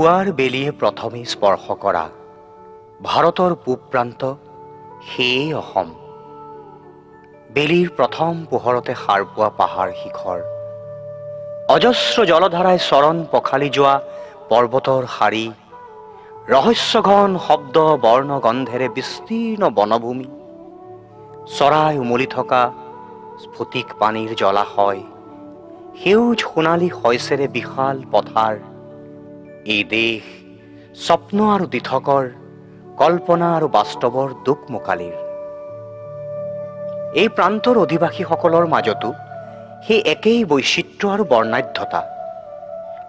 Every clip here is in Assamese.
পুৱাৰ বেলিয়ে প্ৰথমে স্পৰ্শ কৰা ভাৰতৰ পূব প্ৰান্ত সেই অসম। বেলিৰ প্ৰথম পোহৰতে সাৰ পোৱা পাহাৰ শিখৰ, অজস্ৰ জলধাৰাই চৰণ পখালি যোৱা পৰ্বতৰ শাৰী, ৰহস্যঘন শব্দ বৰ্ণ গন্ধেৰে বিস্তীৰ্ণ বনভূমি, চৰাই উমলি থকা স্ফটিক পানীৰ জলাশয়, সেউজ সোণালী শইচেৰে বিশাল পথাৰ। এই দেশ স্বপ্ন আৰু দিঠকৰ, কল্পনা আৰু বাস্তৱৰ দুকমোকালিৰ। এই প্ৰান্তৰ অধিবাসীসকলৰ মাজতো সেই একেই বৈচিত্ৰ্য আৰু বৰ্ণাঢ্যতা।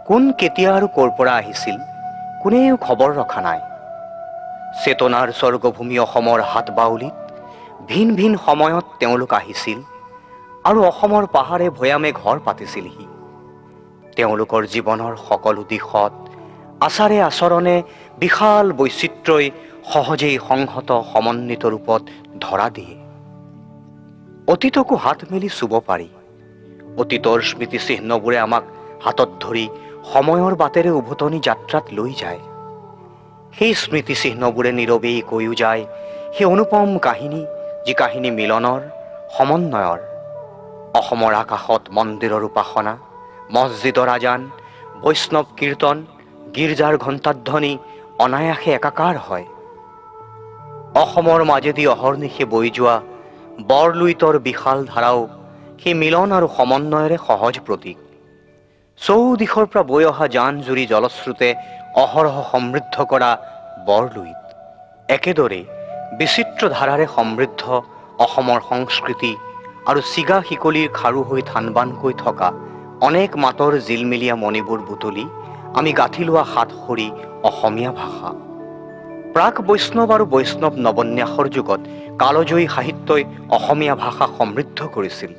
কোন কেতিয়া আৰু ক'ৰ পৰা আহিছিল কোনেও খবৰ ৰখা নাই। চেতনাৰ স্বৰ্গভূমি অসমৰ হাতবাউলিত ভিন ভিন সময়ত তেওঁলোক আহিছিল আৰু অসমৰ পাহাৰে ভৈয়ামে ঘৰ পাতিছিলহি। তেওঁলোকৰ জীৱনৰ সকলো দিশত আচাৰে আচৰণে বিশাল বৈচিত্ৰ্যই সহজেই সংহত সমন্বিত ৰূপত ধৰা দিয়ে। অতীতকো হাত মেলি চুব পাৰি। অতীতৰ স্মৃতি চিহ্নবোৰে আমাক হাতত ধৰি সময়ৰ বাটেৰে উভতনি যাত্ৰাত লৈ যায়। সেই স্মৃতি চিহ্নবোৰে নীৰৱেই কৈও যায় সেই অনুপম কাহিনী, যি কাহিনী মিলনৰ, সমন্বয়ৰ। অসমৰ আকাশত মন্দিৰৰ উপাসনা, মছজিদৰ আজান, বৈষ্ণৱ কীৰ্তন, গীৰ্জাৰ ঘণ্টাধ্বনি অনায়াসে একাকাৰ হয়। অসমৰ মাজেদি অহৰ্নিশে বৈ যোৱা বৰলুইতৰ বিশাল ধাৰাও সেই মিলন আৰু সমন্বয়ৰে সহজ প্ৰতীক। চৌদিশৰ পৰা বৈ অহা জান জুৰি জলস্ৰোতে অহৰহ সমৃদ্ধ কৰা বৰলুইত একেদৰে বিচিত্ৰ ধাৰাৰে সমৃদ্ধ অসমৰ সংস্কৃতি আৰু চিগা শিকলিৰ খাৰু হৈ থানবানকৈ থকা অনেক মাতৰ জিলমিলীয়া মণিবোৰ বুটলি আমি গাঁঠি লোৱা সাতসৰী অসমীয়া ভাষা। প্ৰাক বৈষ্ণৱ আৰু বৈষ্ণৱ নৱন্যাসৰ যুগত কালজয়ী সাহিত্যই অসমীয়া ভাষা সমৃদ্ধ কৰিছিল।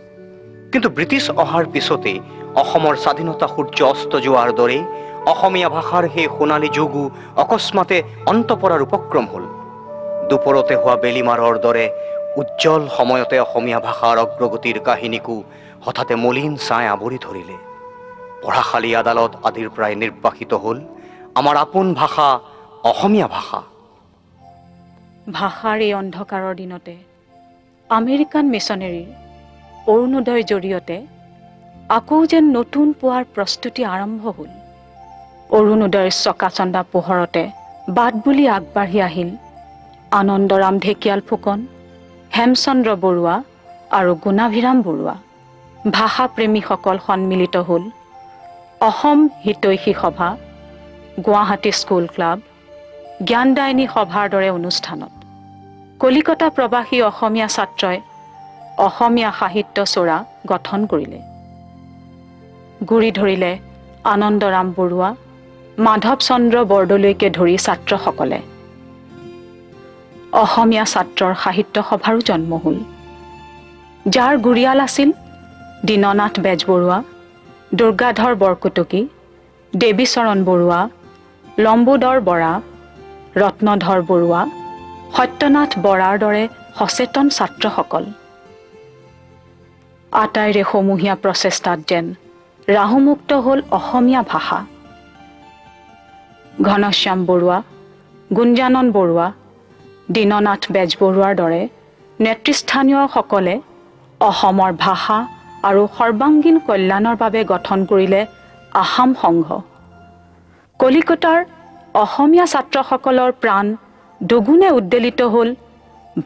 কিন্তু ব্ৰিটিছ অহাৰ পিছতে অসমৰ স্বাধীনতা সূৰ্য অস্ত যোৱাৰ দৰে অসমীয়া ভাষাৰ সেই সোণালী যুগো অকস্মাতে অন্ত পৰাৰ উপক্ৰম হ'ল। দুপৰতে হোৱা বেলিমাৰৰ দৰে উজ্জ্বল সময়তে অসমীয়া ভাষাৰ অগ্ৰগতিৰ কাহিনীকো হঠাতে মলিন ছাই আৱৰি ধৰিলে। পঢ়াশালী আদালত আদিৰ পৰাই নিৰ্বাসিত হ'ল আমাৰ আপোন ভাষা অসমীয়া ভাষা। ভাষাৰ এই অন্ধকাৰৰ দিনতে আমেৰিকান মিছনেৰীৰ অৰুণোদয়ৰ জৰিয়তে আকৌ যেন নতুন পুৱাৰ প্ৰস্তুতি আৰম্ভ হ'ল। অৰুণোদয়ৰ চকাচন্দা পোহৰতে বাট বুলি আগবাঢ়ি আহিল আনন্দৰাম ঢেকিয়াল ফুকন, হেমচন্দ্ৰ বৰুৱা আৰু গুণাভিৰাম বৰুৱা। ভাষাপ্ৰেমীসকল সন্মিলিত হ'ল অসম হিতৈষী সভা, গুৱাহাটী স্কুল ক্লাব, জ্ঞানদায়িনী সভাৰ দৰে অনুষ্ঠানত। কলিকতা প্ৰবাসী অসমীয়া ছাত্ৰই অসমীয়া সাহিত্য চোৰা গঠন কৰিলে। গুৰি ধৰিলে আনন্দৰাম বৰুৱা, মাধৱ চন্দ্ৰ বৰদলৈকে ধৰি ছাত্ৰসকলে। অসমীয়া ছাত্ৰৰ সাহিত্য সভাৰো জন্ম হ'ল, যাৰ গুৰিয়াল আছিল দীননাথ বেজবৰুৱা, দুৰ্গাধৰ বৰকটকী, দেৱীচৰণ বৰুৱা, লম্বোদৰ বৰা, ৰত্নধৰ বৰুৱা, সত্যনাথ বৰাৰ দৰে সচেতন ছাত্ৰসকল। আটাইৰে সমূহীয়া প্ৰচেষ্টাত যেন ৰাহুমুক্ত হ'ল অসমীয়া ভাষা। ঘনশ্যাম বৰুৱা, গুঞ্জানন বৰুৱা, দীননাথ বেজবৰুৱাৰ দৰে নেতৃস্থানীয়সকলে অসমৰ ভাষা আৰু সৰ্বাংগীন কল্যাণৰ বাবে গঠন কৰিলে আসাম সংঘ। কলিকতাৰ অসমীয়া ছাত্ৰসকলৰ প্ৰাণ দুগুণে উদ্বেলিত হ'ল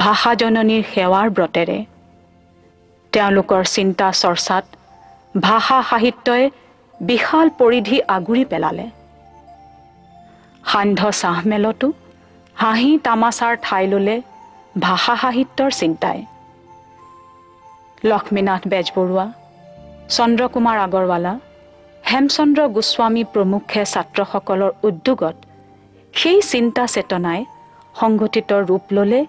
ভাষাজননীৰ সেৱাৰ ব্ৰতেৰে। তেওঁলোকৰ চিন্তা চৰ্চাত ভাষা সাহিত্যই বিশাল পৰিধি আগুৰি পেলালে। সান্ধ্য চাহমেলতো হাঁহি তামাচাৰ ঠাই ল'লে ভাষা সাহিত্যৰ চিন্তাই। লক্ষ্মীনাথ বেজবৰুৱা, চন্দ্ৰকুমাৰ আগৰৱালা, হেমচন্দ্ৰ গোস্বামী প্ৰমুখ্যে ছাত্ৰসকলৰ উদ্যোগত সেই চিন্তা চেতনাই সংগঠিত ৰূপ ল'লে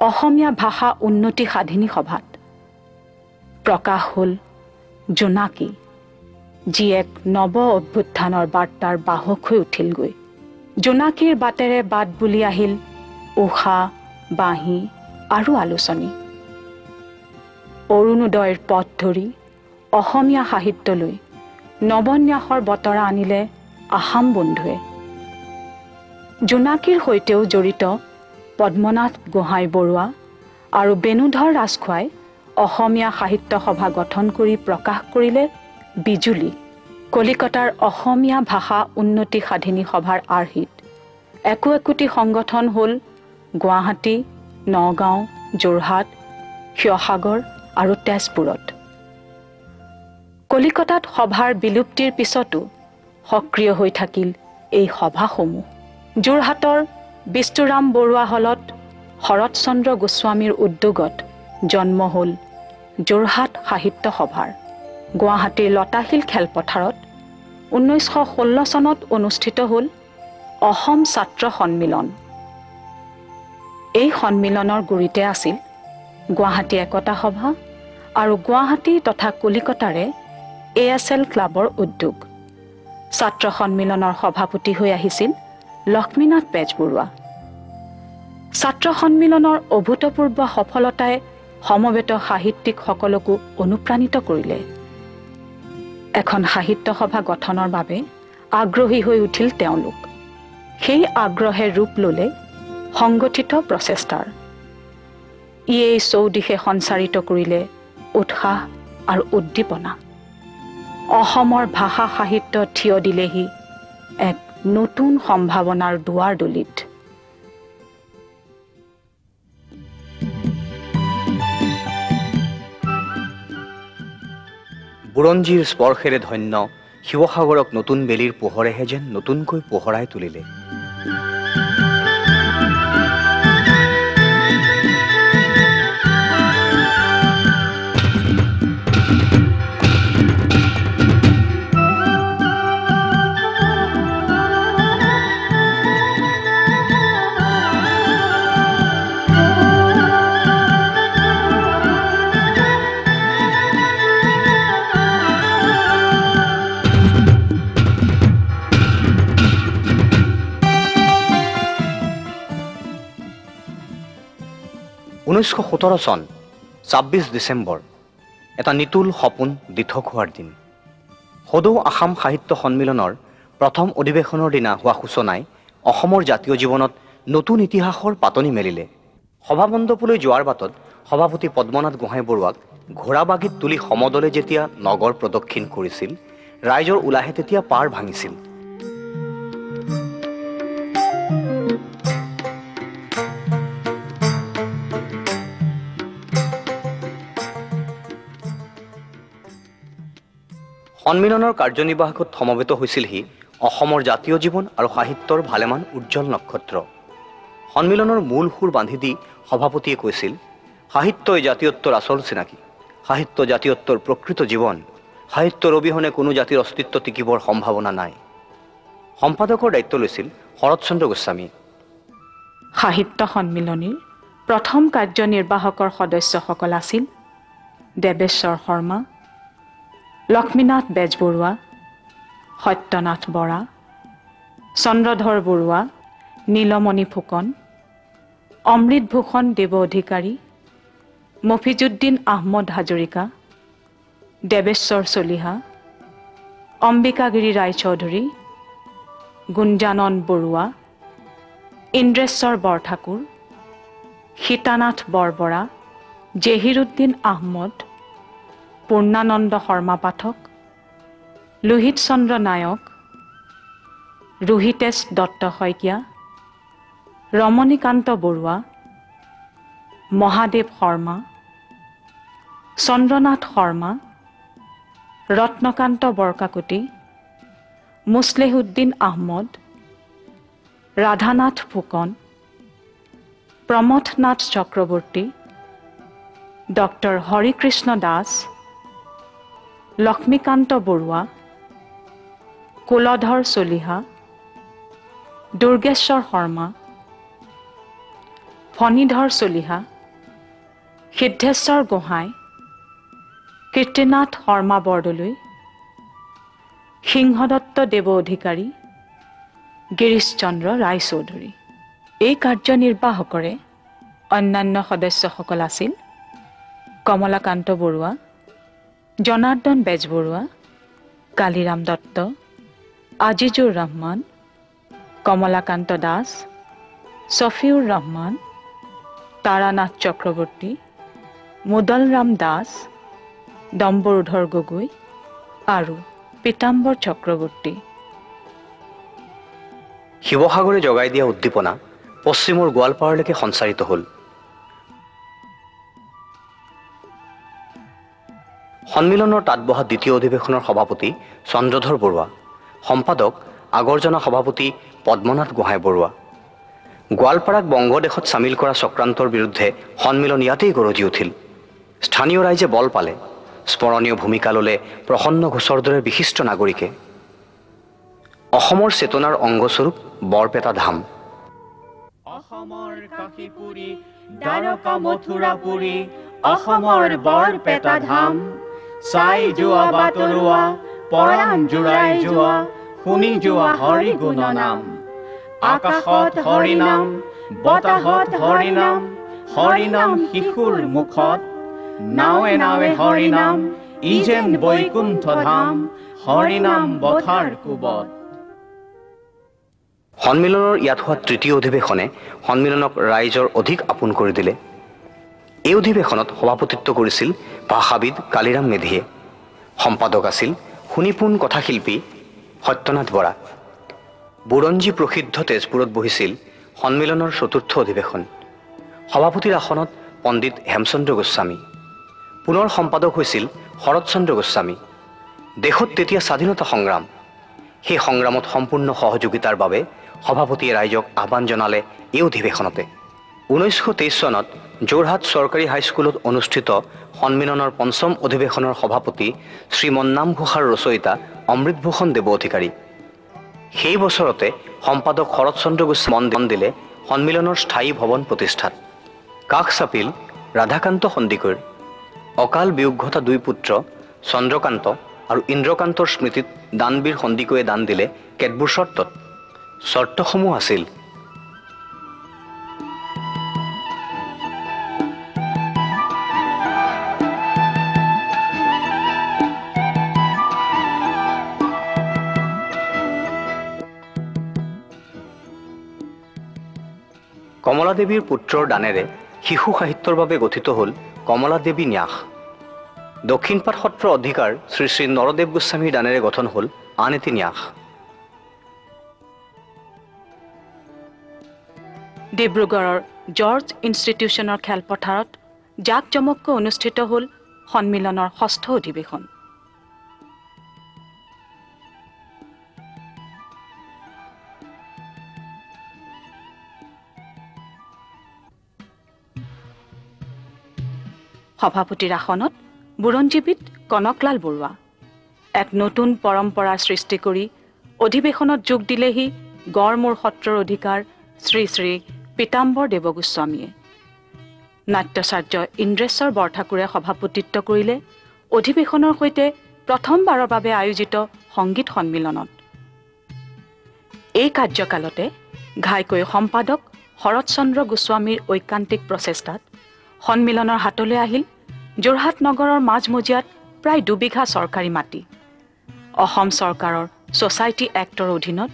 অসমীয়া ভাষা উন্নতি সাধিনী সভাত। প্ৰকাশ হ'ল জোনাকী, যি এক নৱ অভ্যুত্থানৰ বাৰ্তাৰ বাহক হৈ উঠিলগৈ। জোনাকীৰ বাটেৰে বাট বুলি আহিল উষা, বাঁহী আৰু আলোচনী। অৰুণোদয়ৰ পথ ধৰি অসমীয়া সাহিত্যলৈ নৱন্যাসৰ বতৰা আনিলে আসাম বন্ধুৱে। জোনাকীৰ সৈতেও জড়িত পদ্মনাথ গোহাঁই বৰুৱা আৰু বেণুধৰ ৰাজখোৱাই অসমীয়া সাহিত্য সভা গঠন কৰি প্ৰকাশ কৰিলে বিজুলী। কলিকতাৰ অসমীয়া ভাষা উন্নতি সাধিনী সভাৰ আৰ্হিত একো একোটি সংগঠন হ'ল গুৱাহাটী, নগাঁও, যোৰহাট, শিৱসাগৰ আৰু তেজপুৰত। কলিকতাত সভাৰ বিলুপ্তিৰ পিছতো সক্ৰিয় হৈ থাকিল এই সভাসমূহ। যোৰহাটৰ বিষ্ণুৰাম বৰুৱা হলত শৰৎচন্দ্ৰ গোস্বামীৰ উদ্যোগত জন্ম হ'ল যোৰহাট সাহিত্য সভাৰ। গুৱাহাটীৰ লতাশিল খেলপথাৰত 1916 চনত অনুষ্ঠিত হ'ল অসম ছাত্ৰ সন্মিলন। এই সন্মিলনৰ গুৰিতে আছিল গুৱাহাটী একতা সভা আৰু গুৱাহাটী তথা কলিকতাৰে ASL ক্লাবৰ উদ্যোগ। ছাত্ৰ সন্মিলনৰ সভাপতি হৈ আহিছিল লক্ষ্মীনাথ বেজবৰুৱা। ছাত্ৰ সন্মিলনৰ অভূতপূৰ্ব সফলতাই সমবেত সাহিত্যিকসকলকো অনুপ্ৰাণিত কৰিলে। এখন সাহিত্য সভা গঠনৰ বাবে আগ্ৰহী হৈ উঠিল তেওঁলোক। সেই আগ্ৰহে ৰূপ ল'লে সংগঠিত প্ৰচেষ্টাৰ। ইয়েই চৌদিশে সঞ্চাৰিত কৰিলে উৎসাহ আৰু উদ্দীপনা। অসমৰ ভাষা সাহিত্য থিয় দিলেহি এক নতুন সম্ভাৱনাৰ দুৱাৰ দলিত। বুৰঞ্জীৰ স্পৰ্শেৰে ধন্য শিৱসাগৰক নতুন বেলিৰ পোহৰেহে যেন নতুনকৈ পোহৰাই তুলিলে। (1917 চন 26 ডিচেম্বৰ এটা নিতুল সপোন দিঠক হোৱাৰ দিন। সদৌ আসাম সাহিত্য সন্মিলনৰ প্ৰথম অধিৱেশনৰ দিনা হোৱা সূচনাই অসমৰ জাতীয় জীৱনত নতুন ইতিহাসৰ পাতনি মেলিলে। সভামণ্ডপলৈ যোৱাৰ বাটত সভাপতি পদ্মনাথ গোহাঁই বৰুৱাক ঘোঁৰাবাগিত তুলি সমদলে যেতিয়া নগৰ প্ৰদক্ষিণ কৰিছিল, ৰাইজৰ উলাহে তেতিয়া পাৰ ভাঙিছিল। সন্মিলনৰ কাৰ্যনিৰ্বাহকত সমবেত হৈছিলহি অসমৰ জাতীয় জীৱন আৰু সাহিত্যৰ ভালেমান উজ্জ্বল নক্ষত্ৰ। সন্মিলনৰ মূল সুৰ বান্ধি দি সভাপতিয়ে কৈছিল, সাহিত্যই জাতীয়ত্বৰ আচল চিনাকি, সাহিত্য জাতীয়ত্বৰ প্ৰকৃত জীৱন, সাহিত্যৰ অবিহনে কোনো জাতিৰ অস্তিত্ব টিকিবৰ সম্ভাৱনা নাই। সম্পাদকৰ দায়িত্ব লৈছিল শৰৎচন্দ্ৰ গোস্বামী। সাহিত্য সন্মিলনীৰ প্ৰথম কাৰ্যনিৰ্বাহকৰ সদস্যসকল আছিল দেৱেশ্বৰ শৰ্মা, লক্ষ্মীনাথ বেজবৰুৱা, সত্যনাথ বৰা, চন্দ্ৰধৰ বৰুৱা, নীলমণি ফুকন, অমৃতভূষণ দেৱ অধিকাৰী, মফিজুদ্দিন আহমদ হাজৰিকা, দেৱেশ্বৰ চলিহা, অম্বিকাগিৰি ৰায়চৌধুৰী, গুঞ্জানন বৰুৱা, ইন্দ্ৰেশ্বৰ বৰঠাকুৰ, সীতানাথ বৰবৰা, জহিৰুদ্দিন আহমদ, পূৰ্ণানন্দ শৰ্মা পাঠক, লোহিত চন্দ্ৰ নায়ক, ৰোহিতেশ দত্ত শইকীয়া, ৰমণীকান্ত বৰুৱা, মহাদেৱ শৰ্মা, চন্দ্ৰনাথ শৰ্মা, ৰত্নকান্ত বৰকাকতি, মুছলেহুদ্দিন আহমদ, ৰাধানাথ ফুকন, প্ৰমথনাথ চক্ৰৱৰ্তী, ডক্টৰ হৰিকৃষ্ণ দাস, লক্ষ্মীকান্ত বৰুৱা, কুলধৰ চলিহা, দুৰ্গেশ্বৰ শৰ্মা, ফণীধৰ চলিহা, সিদ্ধেশ্বৰ গোহাঁই, কীৰ্তিনাথ শৰ্মা বৰদলৈ, সিংহদত্ত দেৱ অধিকাৰী, গিৰীশ চন্দ্ৰ ৰায়চৌধুৰী। এই কাৰ্যনিৰ্বাহকৰে অন্যান্য সদস্যসকল আছিল কমলাকান্ত বৰুৱা, জনাৰ্দন বেজবৰুৱা, কালিৰাম দত্ত, আজিজুৰ ৰহমান, কমলাকান্ত দাস, ছফিউৰ ৰহমান, তাৰানাথ চক্ৰৱৰ্তী, মুদলৰাম দাস, ডম্বৰুধৰ গগৈ আৰু পীতাম্বৰ চক্ৰৱৰ্তী। শিৱসাগৰে জগাই দিয়া উদ্দীপনা পশ্চিমৰ গোৱালপাৰালৈকে সঞ্চাৰিত হ'ল। সন্মিলনৰ তাত বহা দ্বিতীয় অধিৱেশনৰ সভাপতি চন্দ্ৰধৰ বৰুৱা, সম্পাদক আগৰজনা সভাপতি পদ্মনাথ গোহাঁই বৰুৱা। গোৱালপাৰাক বংগদেশত চামিল কৰা চক্ৰান্তৰ বিৰুদ্ধে সন্মিলন ইয়াতেই গৰজি উঠিল। স্থানীয় ৰাইজে বল পালে। স্মৰণীয় ভূমিকা ল'লে প্ৰসন্ন ঘোষৰ দৰে বিশিষ্ট নাগৰিকে। অসমৰ চেতনাৰ অংগস্বৰূপ বৰপেটা ধাম। অসমৰ কাশীপুৰী দ্বাৰকা মথুৰাপুৰী, অসমৰ বৰপেটা ধাম। চাই যোৱা বাটৰুৱা, পৰাণ জোৰাই যোৱা, শুনি যোৱা হৰি গুণ নাম। আকাশত হৰিনাম, বতাহত হৰিনাম, হৰিনাম শিশুৰ মুখত। নাৱে নাৱে হৰিনাম, ই যেন বৈকুণ্ঠ ধাম, হৰিনাম বথাৰ কোবত। সন্মিলনৰ ইয়াত হোৱা তৃতীয় অধিৱেশনে সন্মিলনক ৰাইজৰ অধিক আপোন কৰি দিলে। এই অধিৱেশনত সভাপতিত্ব কৰিছিল ভাষাবিদ কালিৰাম মেধিয়ে। সম্পাদক আছিল শুনিপোন কথাশিল্পী সত্যনাথ বৰা। বুৰঞ্জী প্ৰসিদ্ধ তেজপুৰত বহিছিল সন্মিলনৰ চতুৰ্থ অধিৱেশন। সভাপতিৰ আসনত পণ্ডিত হেমচন্দ্ৰ গোস্বামী। পুনৰ সম্পাদক হৈছিল শৰৎচন্দ্ৰ গোস্বামী। দেশত তেতিয়া স্বাধীনতা সংগ্ৰাম। সেই সংগ্ৰামত সম্পূৰ্ণ সহযোগিতাৰ বাবে সভাপতিয়ে ৰাইজক আহ্বান জনালে এই অধিৱেশনতে। 1923 চনত যোৰহাট চৰকাৰী হাইস্কুলত অনুষ্ঠিত সন্মিলনৰ পঞ্চম অধিৱেশনৰ সভাপতি শ্ৰীমন্নাম ঘোষাৰ ৰচয়িতা অমৃতভূষণ দেৱ অধিকাৰী। সেই বছৰতে সম্পাদক শৰৎচন্দ্ৰ গোস্বামী মন দিলে সন্মিলনৰ স্থায়ী ভৱন প্ৰতিষ্ঠাত। কাষ চাপিল ৰাধাকান্ত সন্দিকৈৰ। অকাল বিয়োগ ঘটা দুই পুত্ৰ চন্দ্ৰকান্ত আৰু ইন্দ্ৰকান্তৰ স্মৃতিত দানবীৰ সন্দিকৈয়ে দান দিলে কেতবোৰ চৰ্তত। চৰ্তসমূহ আছিল: কমলা দেৱীৰ পুত্ৰৰ দানেৰে শিশু সাহিত্যৰ বাবে গঠিত হ'ল কমলা দেৱী ন্যাস। দক্ষিণপাট সত্ৰ অধিকাৰ শ্ৰী শ্ৰী নৰদেৱ গোস্বামীৰ দানেৰে গঠন হ'ল আন এটি ন্যাস। ডিব্ৰুগড়ৰ জৰ্জ ইনষ্টিটিউশ্যনৰ খেলপথাৰত জাক জমককৈ অনুষ্ঠিত হ'ল সন্মিলনৰ ষষ্ঠ অধিৱেশন। সভাপতিৰ আসনত বুৰঞ্জীবিদ কনকলাল বৰুৱা। এক নতুন পৰম্পৰা সৃষ্টি কৰি অধিৱেশনত যোগ দিলেহি গড়মূৰ সত্ৰৰ অধিকাৰ শ্ৰী শ্ৰী পীতাম্বৰ দেৱ গোস্বামীয়ে। নাট্যাচাৰ্য ইন্দ্ৰেশ্বৰ বৰঠাকুৰে সভাপতিত্ব কৰিলে অধিৱেশনৰ সৈতে প্ৰথমবাৰৰ বাবে আয়োজিত সংগীত সন্মিলনত। এই কাৰ্যকালতে ঘাইকৈ সম্পাদক শৰৎচন্দ্ৰ গোস্বামীৰ ঐকান্তিক প্ৰচেষ্টাত সন্মিলনৰ হাতলৈ আহিল যোৰহাট নগৰৰ মাজমজিয়াত প্ৰায় 2 বিঘা চৰকাৰী মাটি। অসম চৰকাৰৰ ছ'চাইটি এক্টৰ অধীনত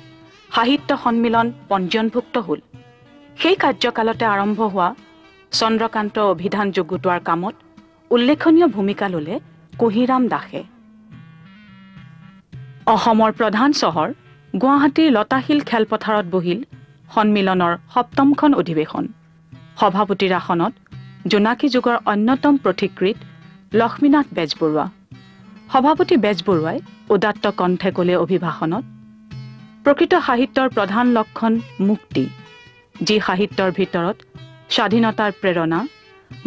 সাহিত্য সন্মিলন পঞ্জীয়নভুক্ত হ'ল। সেই কাৰ্যকালতে আৰম্ভ হোৱা চন্দ্ৰকান্ত অভিধান যুগুতোৱাৰ কামত উল্লেখনীয় ভূমিকা ল'লে কুঁহিৰাম দাসে। অসমৰ প্ৰধান চহৰ গুৱাহাটীৰ লতাশিল খেলপথাৰত বহিল সন্মিলনৰ 7মখন অধিৱেশন। সভাপতিৰ আসনত জোনাকী যুগৰ অন্যতম পথিকৃৎ লক্ষ্মীনাথ বেজবৰুৱা। সভাপতি বেজবৰুৱাই উদাত্ত কণ্ঠে ক'লে অভিভাষণত, প্ৰকৃত সাহিত্যৰ প্ৰধান লক্ষণ মুক্তি। যি সাহিত্যৰ ভিতৰত স্বাধীনতাৰ প্ৰেৰণা,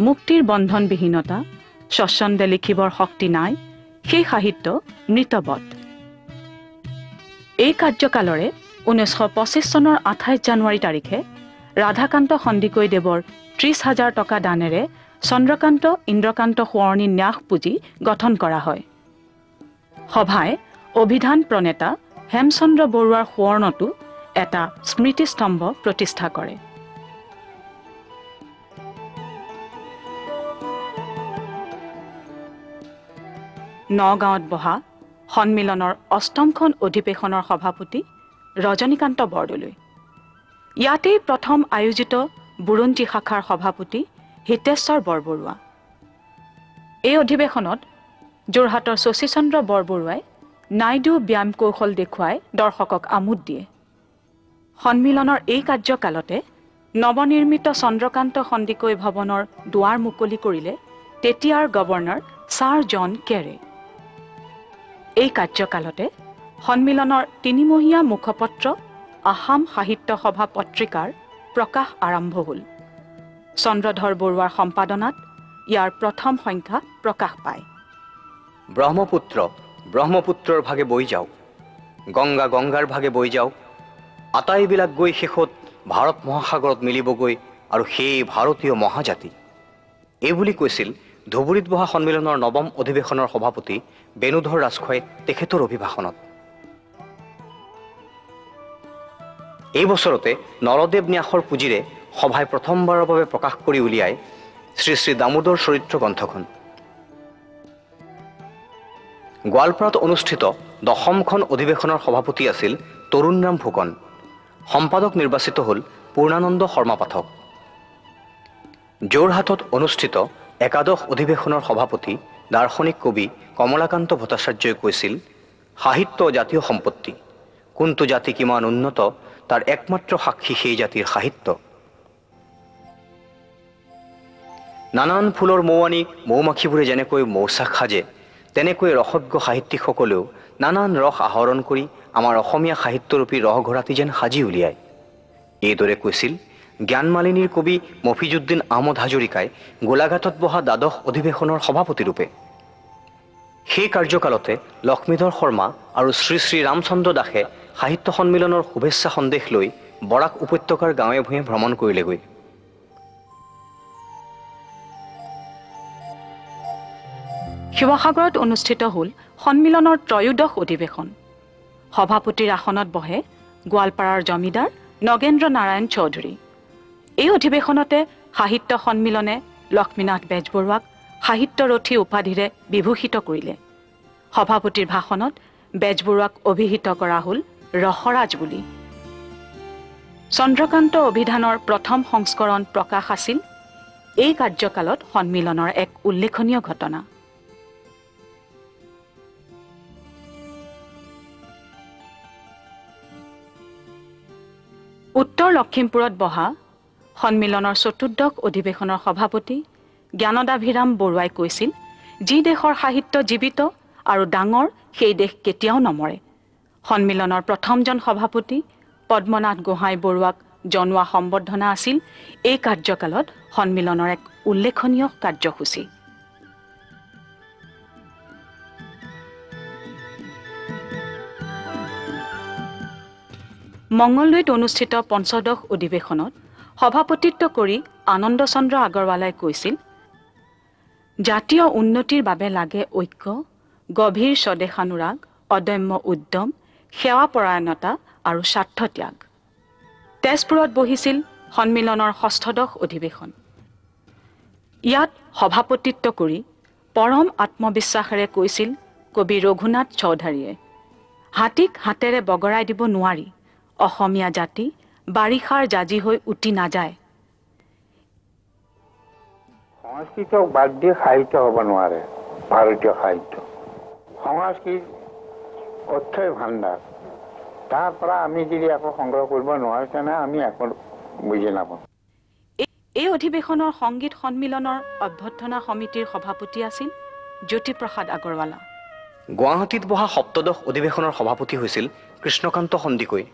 মুক্তিৰ বন্ধনবিহীনতা, স্বচ্ছন্দে লিখিবৰ শক্তি নাই, সেই সাহিত্য মৃতবৎ। এই কাৰ্যকালৰে 1925 চনৰ 28 জানুৱাৰী তাৰিখে ৰাধাকান্ত সন্দিকৈ দেৱৰ 30,000 টকা দানেৰে চন্দ্ৰকান্ত ইন্দ্ৰকান্ত সোঁৱৰণী ন্যাস পুঁজি গঠন কৰা হয়। সভাই অভিধান প্ৰণেতা হেমচন্দ্ৰ বৰুৱাৰ সোঁৱৰণতো এটা স্মৃতিস্তম্ভ প্ৰতিষ্ঠা কৰে। নগাঁৱত বহা সন্মিলনৰ 8মখন অধিৱেশনৰ সভাপতি ৰজনীকান্ত বৰদলৈ। ইয়াতেই প্ৰথম আয়োজিত বুৰঞ্জী শাখাৰ সভাপতি হিতেশ্বৰ বৰবৰুৱা। এই অধিৱেশনত যোৰহাটৰ শশীচন্দ্ৰ বৰবৰুৱাই নাইডু ব্যায়াম কৌশল দেখুৱাই দৰ্শকক আমোদ দিয়ে। সন্মিলনৰ এই কাৰ্যকালতে নৱনিৰ্মিত চন্দ্ৰকান্ত সন্দিকৈ ভৱনৰ দুৱাৰ মুকলি কৰিলে তেতিয়াৰ গভৰ্ণৰ ছাৰ জন কেৰে। এই কাৰ্যকালতে সন্মিলনৰ তিনিমহীয়া মুখপত্ৰ আসাম সাহিত্য সভা পত্ৰিকাৰ প্ৰকাশ আৰম্ভ হ'ল। চন্দ্ৰধৰ বৰুৱাৰ সম্পাদনাত ইয়াৰ প্ৰথম সংখ্যা প্ৰকাশ পায়। ব্ৰহ্মপুত্ৰ ব্ৰহ্মপুত্ৰৰ ভাগে বৈ যাওক, গংগা গংগাৰ ভাগে বৈ যাওক, আটাইবিলাক গৈ শেষত ভাৰত মহাসাগৰত মিলিবগৈ আৰু সেই ভাৰতীয় মহাজাতি। এইবুলি কৈছিল ধুবুৰীত বহা সন্মিলনৰ নৱম অধিৱেশনৰ সভাপতি বেণুধৰ ৰাজখোৱাই তেখেতৰ অভিভাষণত। এই বছৰতে নৰদেৱ ন্যাসৰ পুঁজিৰে সভাই প্ৰথমবাৰৰ বাবে প্ৰকাশ কৰি উলিয়ায় শ্ৰী শ্ৰী দামোদৰ চৰিত্ৰ গ্ৰন্থখন। গোৱালপাৰাত অনুষ্ঠিত দশমখন অধিৱেশনৰ সভাপতি আছিল তৰুণৰাম ফুকন। সম্পাদক নিৰ্বাচিত হ'ল পূৰ্ণানন্দ শৰ্মা পাঠক। যোৰহাটত অনুষ্ঠিত একাদশ অধিৱেশনৰ সভাপতি দাৰ্শনিক কবি কমলাকান্ত ভট্টাচাৰ্যই কৈছিল, সাহিত্য জাতীয় সম্পত্তি, কোনটো জাতি কিমান উন্নত তাৰ একমাত্ৰ সাক্ষী সেই জাতিৰ সাহিত্য। নানান ফুলৰ মৌ আনি মৌমাখিবোৰে যেনেকৈ মৌচাক সাজে, তেনেকৈ ৰসজ্ঞ সাহিত্যিকসকলেও নানান ৰস আহৰণ কৰি আমাৰ অসমীয়া সাহিত্যৰূপী ৰসঘৰাটি যেন সাজি উলিয়ায়। এইদৰে কৈছিল জ্ঞানমালিনীৰ কবি মফিজুদ্দিন আহমদ হাজৰিকাই গোলাঘাটত বহা দ্বাদশ অধিৱেশনৰ সভাপতিৰূপে। সেই কাৰ্যকালতে লক্ষ্মীধৰ শৰ্মা আৰু শ্ৰী শ্ৰী ৰামচন্দ্ৰ দাসে সাহিত্য সন্মিলনৰ শুভেচ্ছা সন্দেশ লৈ বৰাক উপত্যকাৰ গাঁৱে ভূঞে ভ্ৰমণ কৰিলেগৈ। শিৱসাগৰত অনুষ্ঠিত হ'ল সন্মিলনৰ ত্ৰয়োদশ অধিৱেশন। সভাপতিৰ আসনত বহে গোৱালপাৰাৰ জমিদাৰ নগেন্দ্ৰ নাৰায়ণ চৌধুৰী। এই অধিৱেশনতে সাহিত্য সন্মিলনে লক্ষ্মীনাথ বেজবৰুৱাক সাহিত্যৰথী উপাধিৰে বিভূষিত কৰিলে। সভাপতিৰ ভাষণত বেজবৰুৱাক অভিহিত কৰা হ'ল ৰসৰাজ বুলি। চন্দ্ৰকান্ত অভিধানৰ প্ৰথম সংস্কৰণ প্ৰকাশ আছিল এই কাৰ্যকালত সন্মিলনৰ এক উল্লেখনীয় ঘটনা। উত্তৰ লখিমপুৰত বহা সন্মিলনৰ চতুৰ্দশ অধিৱেশনৰ সভাপতি জ্ঞানদাভিৰাম বৰুৱাই কৈছিল, যি দেশৰ সাহিত্য জীৱিত আৰু ডাঙৰ সেই দেশ কেতিয়াও নমৰে। সন্মিলনৰ প্ৰথমজন সভাপতি পদ্মনাথ গোহাঁই বৰুৱাক জনোৱা সম্বৰ্ধনা আছিল এই কাৰ্যকালত সন্মিলনৰ এক উল্লেখনীয় কাৰ্যসূচী। মঙলদৈত অনুষ্ঠিত পঞ্চদশ অধিৱেশনত সভাপতিত্ব কৰি আনন্দ চন্দ্ৰ আগৰৱালাই কৈছিল, জাতীয় উন্নতিৰ বাবে লাগে ঐক্য, গভীৰ স্বদেশানুৰাগ, অদম্য উদ্যম, সেৱাপৰায়ণতা আৰু স্বাৰ্থত্যাগ। তেজপুৰত বহিছিল সন্মিলনৰ ষষ্ঠদশ অধিৱেশন। ইয়াত সভাপতিত্ব কৰি পৰম আত্মবিশ্বাসেৰে কৈছিল কবি ৰঘুনাথ চৌধাৰীয়ে, হাতীক হাতেৰে বগৰাই দিব নোৱাৰি, অসমীয়া জাতি বাৰিষাৰ জাজি হৈ উটি নাযায়। সংস্কৃতক বাদ দি সাহিত্য হ'ব নোৱাৰে। ভাৰতীয় সাহিত্য সংস্কৃত অৰ্থই ভাণ্ডাৰ, তাৰ পৰা আমি যদি একো সংগ্ৰহ কৰিব নোৱাৰো তেনে আমি একো বুজি নাপাওঁ। এই অধিৱেশনৰ সংগীত সন্মিলনৰ অভ্যৰ্থনা সমিতিৰ সভাপতি আছিল জ্যোতিপ্ৰসাদ আগৰৱালা। গুৱাহাটীত বহা সপ্তদশ অধিৱেশনৰ সভাপতি হৈছিল কৃষ্ণকান্ত সন্দিকৈ।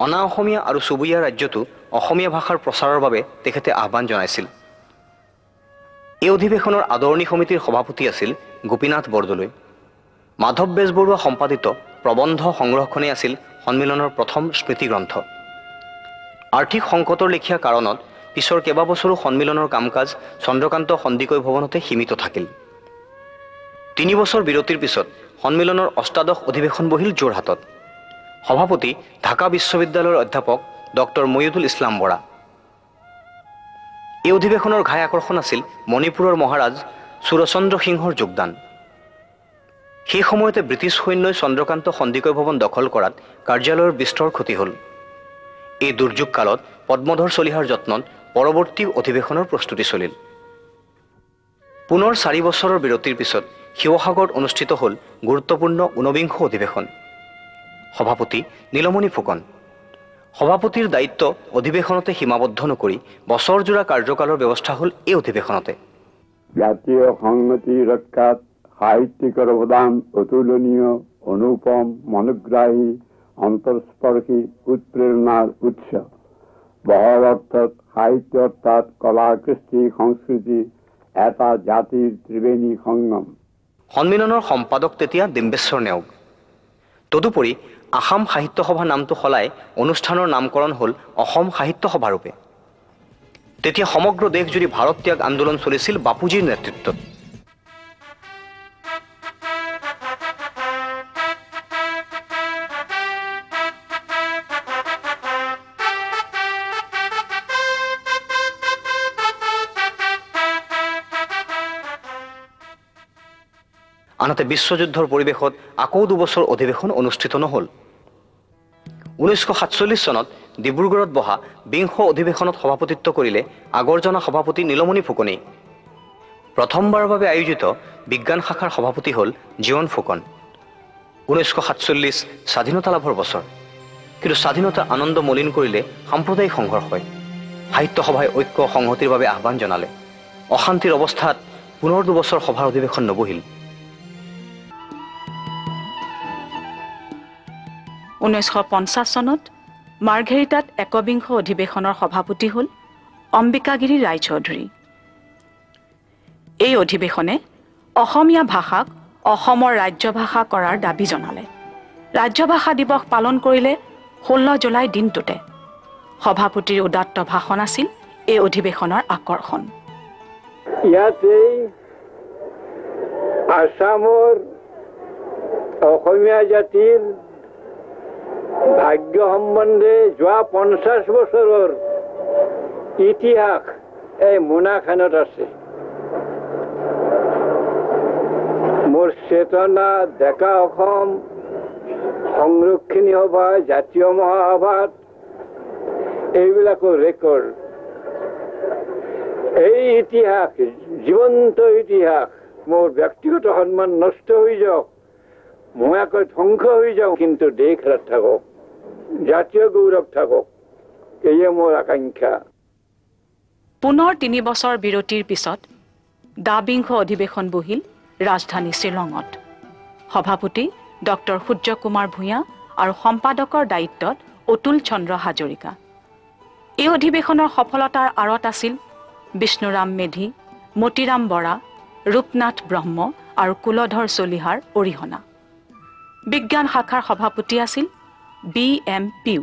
অনা অসমীয়া আৰু চুবুৰীয়া ৰাজ্যতো অসমীয়া ভাষাৰ প্ৰচাৰৰ বাবে তেখেতে আহ্বান জনাইছিল। এই অধিৱেশনৰ আদৰণি সমিতিৰ সভাপতি আছিল গোপীনাথ বৰদলৈ। মাধৱ বেজবৰুৱা সম্পাদিত প্ৰবন্ধ সংগ্ৰহখনেই আছিল সন্মিলনৰ প্ৰথম স্মৃতিগ্ৰন্থ। আৰ্থিক সংকটৰ লেখীয়া কাৰণত পিছৰ কেইবাবছৰো সন্মিলনৰ কাম কাজ চন্দ্ৰকান্ত সন্দিকৈ ভৱনতে সীমিত থাকিল। ৩ বছৰ বিৰতিৰ পিছত সন্মিলনৰ অষ্টাদশ অধিৱেশন বহিল যোৰহাটত। সভাপতি ঢাকা বিশ্ববিদ্যালয়ৰ অধ্যাপক ডক্টৰ ময়িদুল ইছলাম বৰা। এই অধিৱেশনৰ ঘাই আকৰ্ষণ আছিল মণিপুৰৰ মহাৰাজ সুৰচন্দ্ৰ সিংহৰ যোগদান। সেই সময়তে ব্ৰিটিছ সৈন্যই চন্দ্ৰকান্ত সন্দিকৈ ভৱন দখল কৰাত কাৰ্যালয়ৰ বিস্তৰ ক্ষতি হ'ল। এই দুৰ্যোগ কালত পদ্মধৰ চলিহাৰ যত্নত পৰৱৰ্তী অধিৱেশনৰ প্ৰস্তুতি চলিল। পুনৰ 4 বছৰৰ বিৰতিৰ পিছত শিৱসাগৰত অনুষ্ঠিত হ'ল গুৰুত্বপূৰ্ণ 49 অধিৱেশন। সভাপতি নীলমণি ফুকন। সভাপতিৰ দায়িত্ব অধিৱেশনতে সীমাবদ্ধ নকৰি বছৰজোৰা কাৰ্যকালৰ ব্যৱস্থা হ'ল এই অধিৱেশনতে। জাতীয় সংহতি ৰক্ষাত সাহিত্যিকৰ অৱদান অতুলনীয়, অনুপম, মনোগ্ৰাহী, অন্তৰস্পৰ্শী, উৎপ্ৰেৰণাৰ উৎস। বহল অৰ্থত সাহিত্য অৰ্থাৎ কলা, কৃষ্টি, সংস্কৃতি এটা জাতিৰ ত্ৰিবেণী সংগম। সন্মিলনৰ সম্পাদক তেতিয়া ডিম্বেশ্বৰ নেওগ। তদুপৰি আসাম সাহিত্য সভা নামটো সলাই অনুষ্ঠানৰ নামকৰণ হ'ল অসম সাহিত্য সভাৰূপে। তেতিয়া সমগ্ৰ দেশজুৰি ভাৰত ত্যাগ আন্দোলন চলিছিল বাপুজীৰ নেতৃত্বত। আনহাতে বিশ্বযুদ্ধৰ পৰিৱেশত আকৌ 2 বছৰ অধিৱেশন অনুষ্ঠিত নহ'ল। 1947 চনত ডিব্ৰুগড়ত বহা 20 অধিৱেশনত সভাপতিত্ব কৰিলে আগৰজনা সভাপতি নীলমণি ফুকনেই। প্ৰথমবাৰৰ বাবে আয়োজিত বিজ্ঞান শাখাৰ সভাপতি হ'ল জীৱন ফুকন। 1947 স্বাধীনতা লাভৰ বছৰ। কিন্তু স্বাধীনতাৰ আনন্দ মলিন কৰিলে সাম্প্ৰদায়িক সংঘৰ্ষই। সাহিত্য সভাই ঐক্য সংহতিৰ বাবে আহ্বান জনালে। অশান্তিৰ অৱস্থাত পুনৰ 2 বছৰ সভাৰ অধিৱেশন নবহিল। 1950 চনত মাৰ্ঘেৰিটাত 21 অধিৱেশনৰ সভাপতি হ'ল অম্বিকাগিৰি ৰায়চৌধুৰী। এই অধিৱেশনে অসমীয়া ভাষাক অসমৰ ৰাজ্যভাষা কৰাৰ দাবী জনালে। ৰাজ্যভাষা দিৱস পালন কৰিলে 16 জুলাই দিনটোতে। সভাপতিৰ উদাত্ত ভাষণ আছিল এই অধিৱেশনৰ আকৰ্ষণ। ইয়াতেই আসামৰ অসমীয়া জাতিৰ ভাগ্য সম্বন্ধে যোৱা 50 বছৰৰ ইতিহাস এই মোনাখানত আছে। মোৰ চেতনা ডেকা অসম সংৰক্ষণী সভা, জাতীয় মহাসভাত এইবিলাকৰ ৰেকৰ্ড। এই ইতিহাস জীৱন্ত ইতিহাস। মোৰ ব্যক্তিগত সন্মান নষ্ট হৈ যাওক, মই আকৌ ধ্বংস হৈ যাওঁ, কিন্তু দেশ থাকক, জাতীয় গৌৰৱ থাকক, এয়ে মোৰ আকাংক্ষা। পুনৰ 3 বছৰ বিৰতিৰ পিছত 20 অধিৱেশন বহিল ৰাজধানী শ্বিলঙত। সভাপতি ডক্টৰ সূৰ্য কুমাৰ ভূঞা আৰু সম্পাদকৰ দায়িত্বত অতুল চন্দ্ৰ হাজৰিকা। এই অধিৱেশনৰ সফলতাৰ আঁৰত আছিল বিষ্ণুৰাম মেধি, মতিৰাম বৰা, ৰূপনাথ ব্ৰহ্ম আৰু কুলধৰ চলিহাৰ অৰিহণা। বিজ্ঞান শাখাৰ সভাপতি আছিল BM পিউ।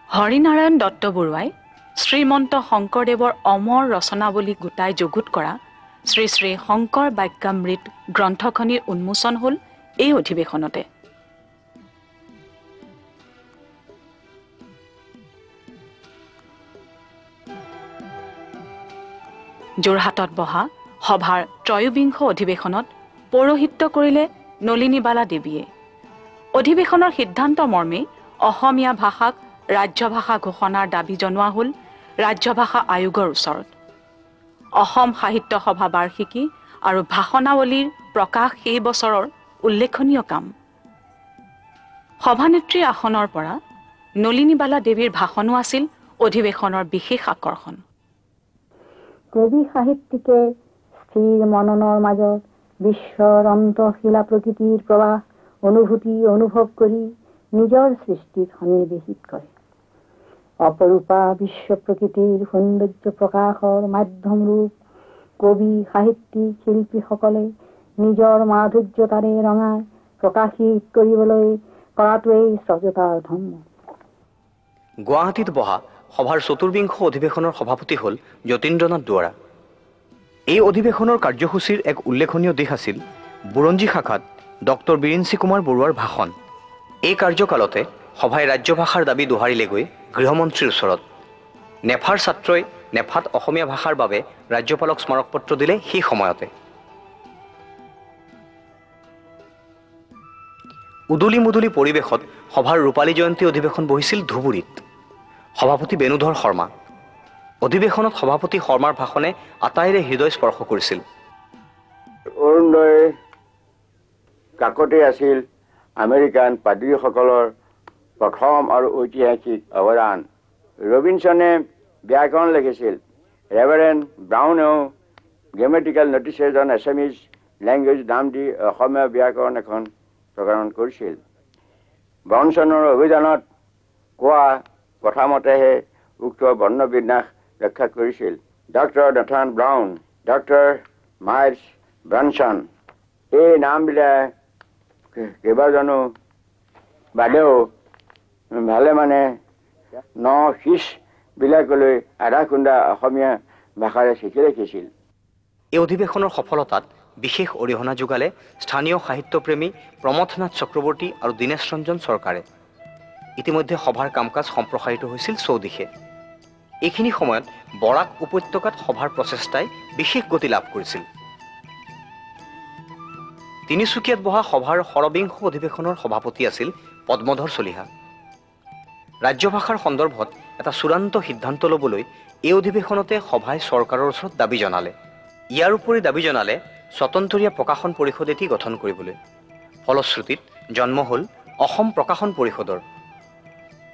হৰিনাৰায়ণ দত্ত বৰুৱাই শ্ৰীমন্ত শংকৰদেৱৰ অমৰ ৰচনাৱলী গোটাই যুগুত কৰা শ্ৰী শ্ৰী শংকৰ বাক্যামৃত গ্ৰন্থখনিৰ উন্মোচন হ'ল এই অধিৱেশনতে। যোৰহাটত বহা সভাৰ 23 অধিৱেশনত পৌৰোহিত্য কৰিলে নলিনীবালা দেৱীয়ে। অধিৱেশনৰ সিদ্ধান্ত মৰ্মে অসমীয়া ভাষাক ৰাজ্যভাষা ঘোষণাৰ দাবী জনোৱা হ'ল ৰাজ্যভাষা আয়োগৰ ওচৰত। অসম সাহিত্য সভা বাৰ্ষিকী আৰু ভাষণাৱলীৰ প্ৰকাশ সেই বছৰৰ উল্লেখনীয় কাম। সভানেত্ৰীৰ আসনৰ পৰা নলিনীবালা দেৱীৰ ভাষণো আছিল অধিৱেশনৰ বিশেষ আকৰ্ষণ। কবি সাহিত্যিকে স্থিৰ মননৰ মাজত বিশ্বৰ অন্তঃশীলা প্ৰকৃতিৰ প্ৰবাহ অনুভূতি অনুভৱ কৰি নিজৰ সৃষ্টিত সন্নিৱেশিত কৰে। অপৰূপা বিশ্ব প্ৰকৃতিৰ সৌন্দৰ্য প্ৰকাশৰ মাধ্যম ৰূপ কবি সাহিত্যিক শিল্পীসকলে নিজৰ মাধুৰ্যতাৰে ৰঙাই প্ৰকাশিত কৰিবলৈ কৰাটোৱেই স্বজতাৰ ধৰ্ম। গুৱাহাটীত বহা সভাৰ 24 অধিৱেশনৰ সভাপতি হ'ল যতীন্দ্ৰনাথ দুৱৰা। এই অধিৱেশনৰ কাৰ্যসূচীৰ এক উল্লেখনীয় দিশ আছিল বুৰঞ্জী শাখাত ডক্টৰ বীৰেঞ্চি কুমাৰ বৰুৱাৰ ভাষণ। এই কাৰ্যকালতে সভাই ৰাজ্যভাষাৰ দাবী দোহাৰিলেগৈ গৃহমন্ত্ৰীৰ ওচৰত। নেফাৰ ছাত্ৰই নেফাত অসমীয়া ভাষাৰ বাবে ৰাজ্যপালক স্মাৰকপত্ৰ দিলে সেই সময়তে। উদুলি মুদুলি পৰিৱেশত সভাৰ ৰূপালী জয়ন্তী অধিৱেশন বহিছিল ধুবুৰীত। সভাপতি বেণুধৰ শৰ্মা। অধিৱেশনত সভাপতি শৰ্মাৰ ভাষণে আটাইৰে হৃদয় স্পৰ্শ কৰিছিল। অৰুণোদয় কাকতে আছিল আমেৰিকান পাদ্ৰীসকলৰ প্ৰথম আৰু ঐতিহাসিক অৱদান। ৰবিনছনে ব্যাকৰণ লিখিছিল। ৰেভাৰেণ্ড ব্ৰাউনেও grammatical notices on Assamese language নাম দি অসমীয়া ব্যাকৰণ এখন প্ৰকাশন কৰিছিল। ব্ৰাউনছনৰ অভিধানত কোৱা কথামতেহে উক্ত বৰ্ণবিন্যাস ৰক্ষা কৰিছিল। Doctor Nathan Brown, doctor Miles Bronson এই নামবিলাক কেইবাজনো বাদেও ভালে মানে শিছবিলাকলৈ আধা খুন্দা অসমীয়া ভাষাৰে চিঠি লিখিছিল। এই অধিৱেশনৰ সফলতাত বিশেষ অৰিহণা যোগালে স্থানীয় সাহিত্যপ্ৰেমী প্ৰমথনাথ চক্ৰৱৰ্তী আৰু দীনেশ ৰঞ্জন চৰকাৰে। ইতিমধ্যে সভাৰ কাম কাজ সম্প্ৰসাৰিত হৈছিল চৌদিশে। এইখিনি সময়ত বৰাক উপত্যকাত সভাৰ প্ৰচেষ্টাই বিশেষ গতি লাভ কৰিছিল। তিনিচুকীয়াত বহা সভাৰ ষড়বিংশ অধিৱেশনৰ সভাপতি আছিল পদ্মধৰ চলিহা। ৰাজ্যভাষাৰ সন্দৰ্ভত এটা চূড়ান্ত সিদ্ধান্ত ল'বলৈ এই অধিৱেশনতে সভাই চৰকাৰৰ ওচৰত দাবী জনালে। ইয়াৰ উপৰি দাবী জনালে স্বতন্ত্ৰীয়া প্ৰকাশন পৰিষদ এটি গঠন কৰিবলৈ। ফলশ্ৰুতিত জন্ম হ'ল অসম প্ৰকাশন পৰিষদৰ।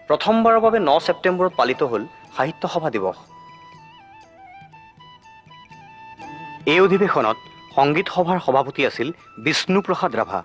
প্ৰথমবাৰৰ বাবে 9 ছেপ্টেম্বৰত পালিত হ'ল সাহিত্য সভা দিৱস। এই অধিৱেশনত সংগীত সভাৰ সভাপতি আছিল বিষ্ণুপ্ৰসাদ ৰাভা।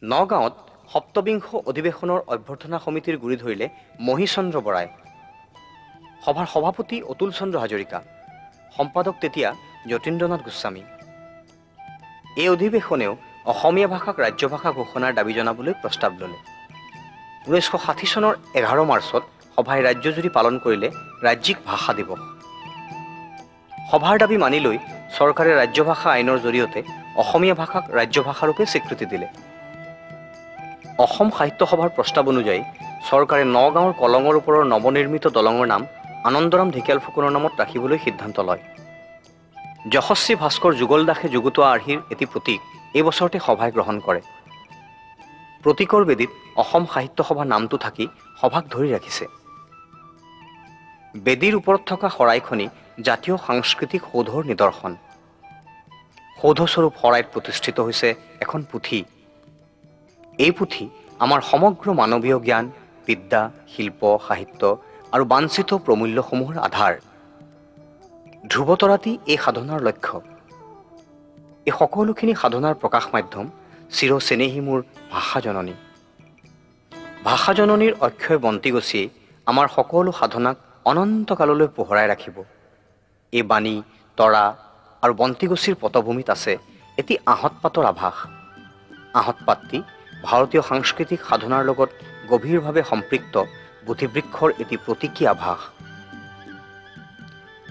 নগাঁৱত সপ্তবিংশ অধিৱেশনৰ অভ্যৰ্থনা সমিতিৰ গুৰি ধৰিলে মহীচন্দ্ৰ বৰাই। সভাৰ সভাপতি অতুল চন্দ্ৰ হাজৰিকা, সম্পাদক তেতিয়া যতীন্দ্ৰনাথ গোস্বামী। এই অধিৱেশনেও অসমীয়া ভাষাক ৰাজ্যভাষা ঘোষণাৰ দাবী জনাবলৈ প্ৰস্তাৱ ল'লে। 1960 চনৰ 11 মাৰ্চত সভাই ৰাজ্যজুৰি পালন কৰিলে ৰাজ্যিক ভাষা দিৱস। সভাৰ দাবী মানি লৈ চৰকাৰে ৰাজ্যভাষা আইনৰ জৰিয়তে অসমীয়া ভাষাক ৰাজ্যভাষাৰূপে স্বীকৃতি দিলে। অসম সাহিত্য সভাৰ প্ৰস্তাৱ অনুযায়ী চৰকাৰে নগাঁৱৰ কলঙৰ ওপৰৰ নৱনিৰ্মিত দলঙৰ নাম আনন্দৰাম ঢেকিয়াল ফুকনৰ নামত ৰাখিবলৈ সিদ্ধান্ত লয়। যশস্বী ভাস্কৰ যুগল দাসে যুগুতোৱা আৰ্হিৰ এটি প্ৰতীক এই বছৰতে সভাই গ্ৰহণ কৰে। প্ৰতীকৰ বেদীত অসম সাহিত্য সভা নামটো থাকি সভাক ধৰি ৰাখিছে। বেদীৰ ওপৰত থকা শৰাইখনি জাতীয় সাংস্কৃতিক সৌধৰ নিদৰ্শন। সৌধস্বৰূপ শৰাইত প্ৰতিষ্ঠিত হৈছে এখন পুথি। এই পুথি আমাৰ সমগ্ৰ মানৱীয় জ্ঞান, বিদ্যা, শিল্প, সাহিত্য আৰু বাঞ্ছিত প্ৰমূল্যসমূহৰ আধাৰ। ধ্ৰুৱতৰাটি এই সাধনাৰ লক্ষ্য। এই সকলোখিনি সাধনাৰ প্ৰকাশ মাধ্যম চিৰ চেনেহী মোৰ ভাষাজননী। ভাষাজননীৰ অক্ষয় বন্তিগছিয়ে আমাৰ সকলো সাধনাক অনন্তকাললৈ পোহৰাই ৰাখিব। এই বাণী, তৰা আৰু বন্তিগছিৰ পটভূমিত আছে এটি আহঁত পাতৰ আভাস। আহঁত পাতটি ভাৰতীয় সাংস্কৃতিক সাধনাৰ লগত গভীৰভাৱে সম্পৃক্ত বুদ্ধিবৃক্ষৰ এটি প্ৰতীকী আভাস।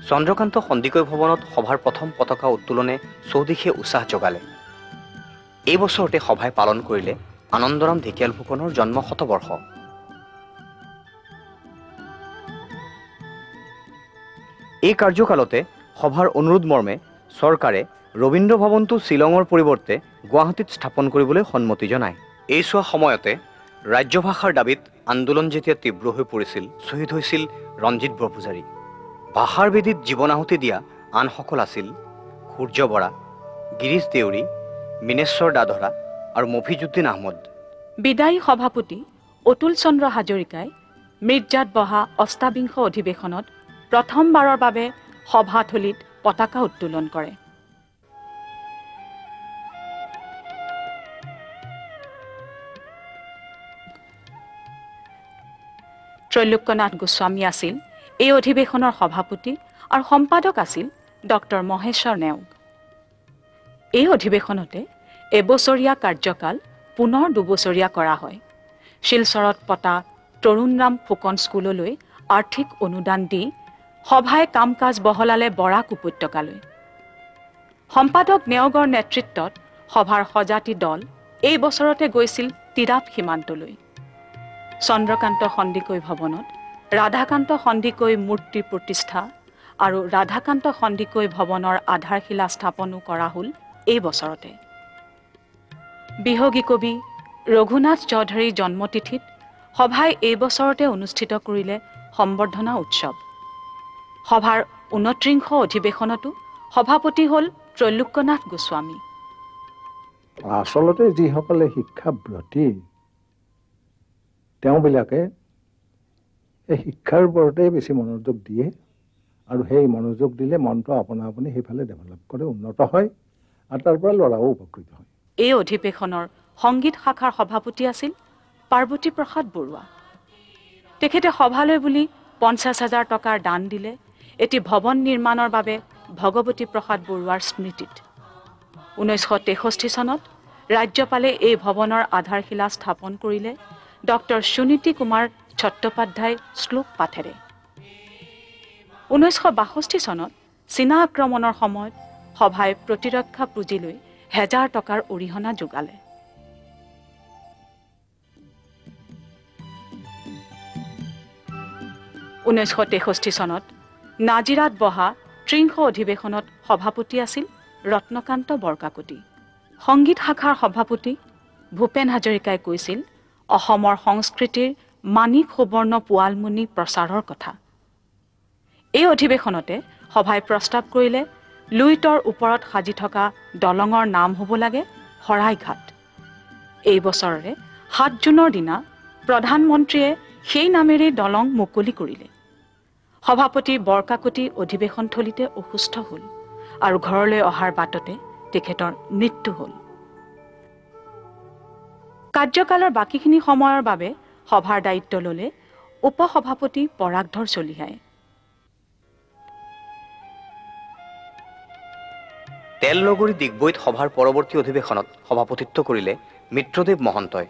চন্দ্ৰকান্ত সন্দিকৈ ভৱনত সভাৰ প্ৰথম পতাকা উত্তোলনে চৌদিশে উৎসাহ জগালে। এই বছৰতে সভাই পালন কৰিলে আনন্দৰাম ঢেকিয়াল ফুকনৰ জন্ম শতবৰ্ষ। এই কাৰ্যকালতে সভাৰ অনুৰোধ মৰ্মে চৰকাৰে ৰবীন্দ্ৰ ভৱনটো শ্বিলঙৰ পৰিৱৰ্তে গুৱাহাটীত স্থাপন কৰিবলৈ সন্মতি জনায়। এই চোৱা সময়তে ৰাজ্যভাষাৰ দাবীত আন্দোলন যেতিয়া তীব্ৰ হৈ পৰিছিল, শ্বহীদ হৈছিল ৰঞ্জিত বৰপূজাৰী। ভাষাৰ বেদীত জীৱন আহুতি দিয়া আনসকল আছিল সূৰ্য বৰা, গিৰীশ দেউৰী, মিনেশ্বৰ দাধৰা আৰু মফিজুদ্দিন আহমদ। বিদায়ী সভাপতি অতুল চন্দ্ৰ হাজৰিকাই মিৰ্জাত বহা অষ্টাবিংশ অধিৱেশনত প্ৰথমবাৰৰ বাবে সভাথলীত পতাকা উত্তোলন কৰে। ত্ৰৈলোক্যনাথ গোস্বামী আছিল এই অধিৱেশনৰ সভাপতি আৰু সম্পাদক আছিল ডক্টৰ মহেশ্বৰ নেওগ। এই অধিৱেশনতে এবছৰীয়া কাৰ্যকাল পুনৰ 2 বছৰীয়া কৰা হয়। শিলচৰত পতা তৰুণৰাম ফুকন স্কুললৈ আৰ্থিক অনুদান দি সভাই কাম কাজ বহলালে বৰাক উপত্যকালৈ। সম্পাদক নেওগৰ নেতৃত্বত সভাৰ সজাতি দল এই বছৰতে গৈছিল তিৰাপ সীমান্তলৈ। চন্দ্ৰকান্ত সন্দিকৈ ভৱনত ৰাধাকান্ত সন্দিকৈ মূৰ্তি প্ৰতিষ্ঠা আৰু ৰাধাকান্ত সন্দিকৈ ভৱনৰ আধাৰশিলা স্থাপনো কৰা হ'ল এই বছৰতে। বিহগী কবি ৰঘুনাথ চৌধুৰীৰ জন্মতিথিত সভাই এই বছৰতে অনুষ্ঠিত কৰিলে সম্বৰ্ধনা উৎসৱ। সভাৰ 29 অধিৱেশনতো সভাপতি হ'ল ত্ৰৈলোক্যনাথ গোস্বামী। আচলতে যিসকলে শিক্ষাব্ৰতী তেওঁবিলাকে এই শিক্ষাৰ ওপৰতে বেছি মনোযোগ দিয়ে আৰু সেই মনোযোগ দিলে মনটো আপোনা আপুনি সেইফালে ডেভেলপ কৰে, উন্নত হয় আৰু তাৰ পৰা ল'ৰাও উপকৃত হয়। এই অধিৱেশনৰ সংগীত শাখাৰ সভাপতি আছিল পাৰ্বতী প্ৰসাদ বৰুৱা। তেখেতে সভালৈ বুলি 50,000 টকাৰ দান দিলে এটি ভৱন নিৰ্মাণৰ বাবে ভগৱতী প্ৰসাদ বৰুৱাৰ স্মৃতিত। 1963 চনত ৰাজ্যপালে এই ভৱনৰ আধাৰশিলা স্থাপন কৰিলে ডক্টৰ সুনীতি কুমাৰ চট্টোপাধ্যায় শ্লোক পাঠেৰে। 1962 চনত চীনা আক্ৰমণৰ সময়ত সভাই প্ৰতিৰক্ষা পুঁজিলৈ 1000 টকাৰ অৰিহণা যোগালে। (1963 চনত নাজিৰাত বহা 30 অধিৱেশনত সভাপতি আছিল ৰত্নকান্ত বৰকাকতি। সংগীত শাখাৰ সভাপতি ভূপেন হাজৰিকাই কৈছিল অসমৰ সংস্কৃতিৰ মানিক সুবৰ্ণ পোৱালমণি প্ৰচাৰৰ কথা। এই অধিৱেশনতে সভাই প্ৰস্তাৱ কৰিলে লুইতৰ ওপৰত সাজি থকা দলঙৰ নাম হ'ব লাগে শৰাইঘাট। এই বছৰৰে 7 জুনৰ দিনা প্ৰধানমন্ত্ৰীয়ে সেই নামেৰে দলং মুকলি কৰিলে। সভাপতি বৰকাকতি অধিৱেশনথলীতে অসুস্থ হ'ল আৰু ঘৰলৈ অহাৰ বাটতে তেখেতৰ মৃত্যু হ'ল। কাৰ্যকালৰ বাকীখিনি সময়ৰ বাবে সভাৰ দায়িত্ব ল'লে উপসভাপতি পৰাগধৰ চলিহাই। তেলনগৰী ডিগবৈত সভাৰ পৰৱৰ্তী অধিৱেশনত সভাপতিত্ব কৰিলে মিত্ৰদেৱ মহন্তই।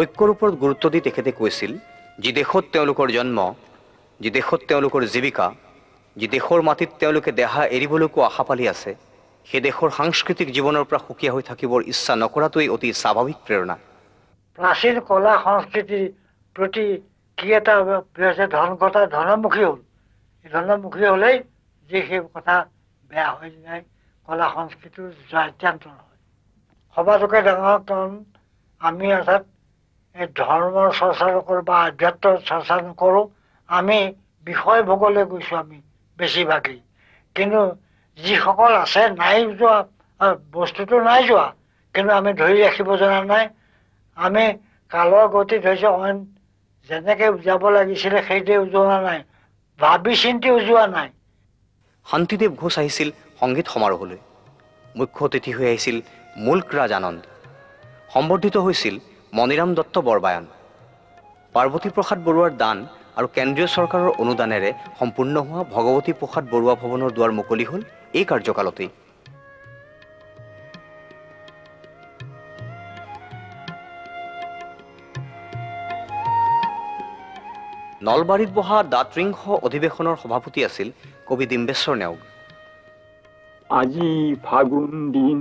ঐক্যৰ ওপৰত গুৰুত্ব দি তেখেতে কৈছিল, যি দেশত তেওঁলোকৰ জন্ম, যি দেশত তেওঁলোকৰ জীৱিকা, যি দেশৰ মাটিত তেওঁলোকে দেহা এৰিবলৈকো আশা পালি আছে, সেই দেশৰ সাংস্কৃতিক জীৱনৰ পৰা সুকীয়া হৈ থাকিবৰ ইচ্ছা নকৰাটোৱেই অতি স্বাভাৱিক প্ৰেৰণা। প্ৰাচীন কলা সংস্কৃতিৰ প্ৰতি কি এটা ধনমুখী হ'ল। ধনমুখী হ'লেই যে সেই কথা বেয়া হৈ যায়, কলা সংস্কৃতিৰ জাত্যান্তৰ হয়। সবাতোকে ডাঙৰ কাৰণ আমি অৰ্থাৎ এই ধৰ্মৰ চৰ্চা নকৰোঁ বা আধ্যাত্মৰ চৰ্চা নকৰোঁ। আমি বিষয় ভোগলৈ গৈছোঁ আমি বেছিভাগেই। কিন্তু যিসকল আছে নাই যোৱা, বস্তুটো নাই যোৱা, কিন্তু আমি ধৰি ৰাখিব জনা নাই। আমি কালৰ গতি ধৰিছে অইন যেনেকৈ উজাব লাগিছিলে সেইটোৱে উজোৱা নাই, ভাবি চিন্তি উজোৱা নাই। শান্তিদেৱ ঘোষ আহিছিল সংগীত সমাৰোহলৈ। মুখ্য অতিথি হৈ আহিছিল মুল্ক ৰাজ আনন্দ। সম্বৰ্ধিত হৈছিল মণিৰাম দত্ত বৰবায়ন। পাৰ্বতী প্ৰসাদ বৰুৱাৰ দান আৰু কেন্দ্ৰীয় চৰকাৰৰ অনুদানেৰে সম্পূৰ্ণ হোৱা ভগৱতী প্ৰসাদ বৰুৱা ভৱনৰ দুৱাৰ মুকলি হ'ল এই কাৰ্যকালতেই। নলবাৰীত বহা 30 অধিৱেশনৰ সভাপতি আছিল কবি ডিম্বেশ্বৰ নেওগ। আজি ফাগুন দিন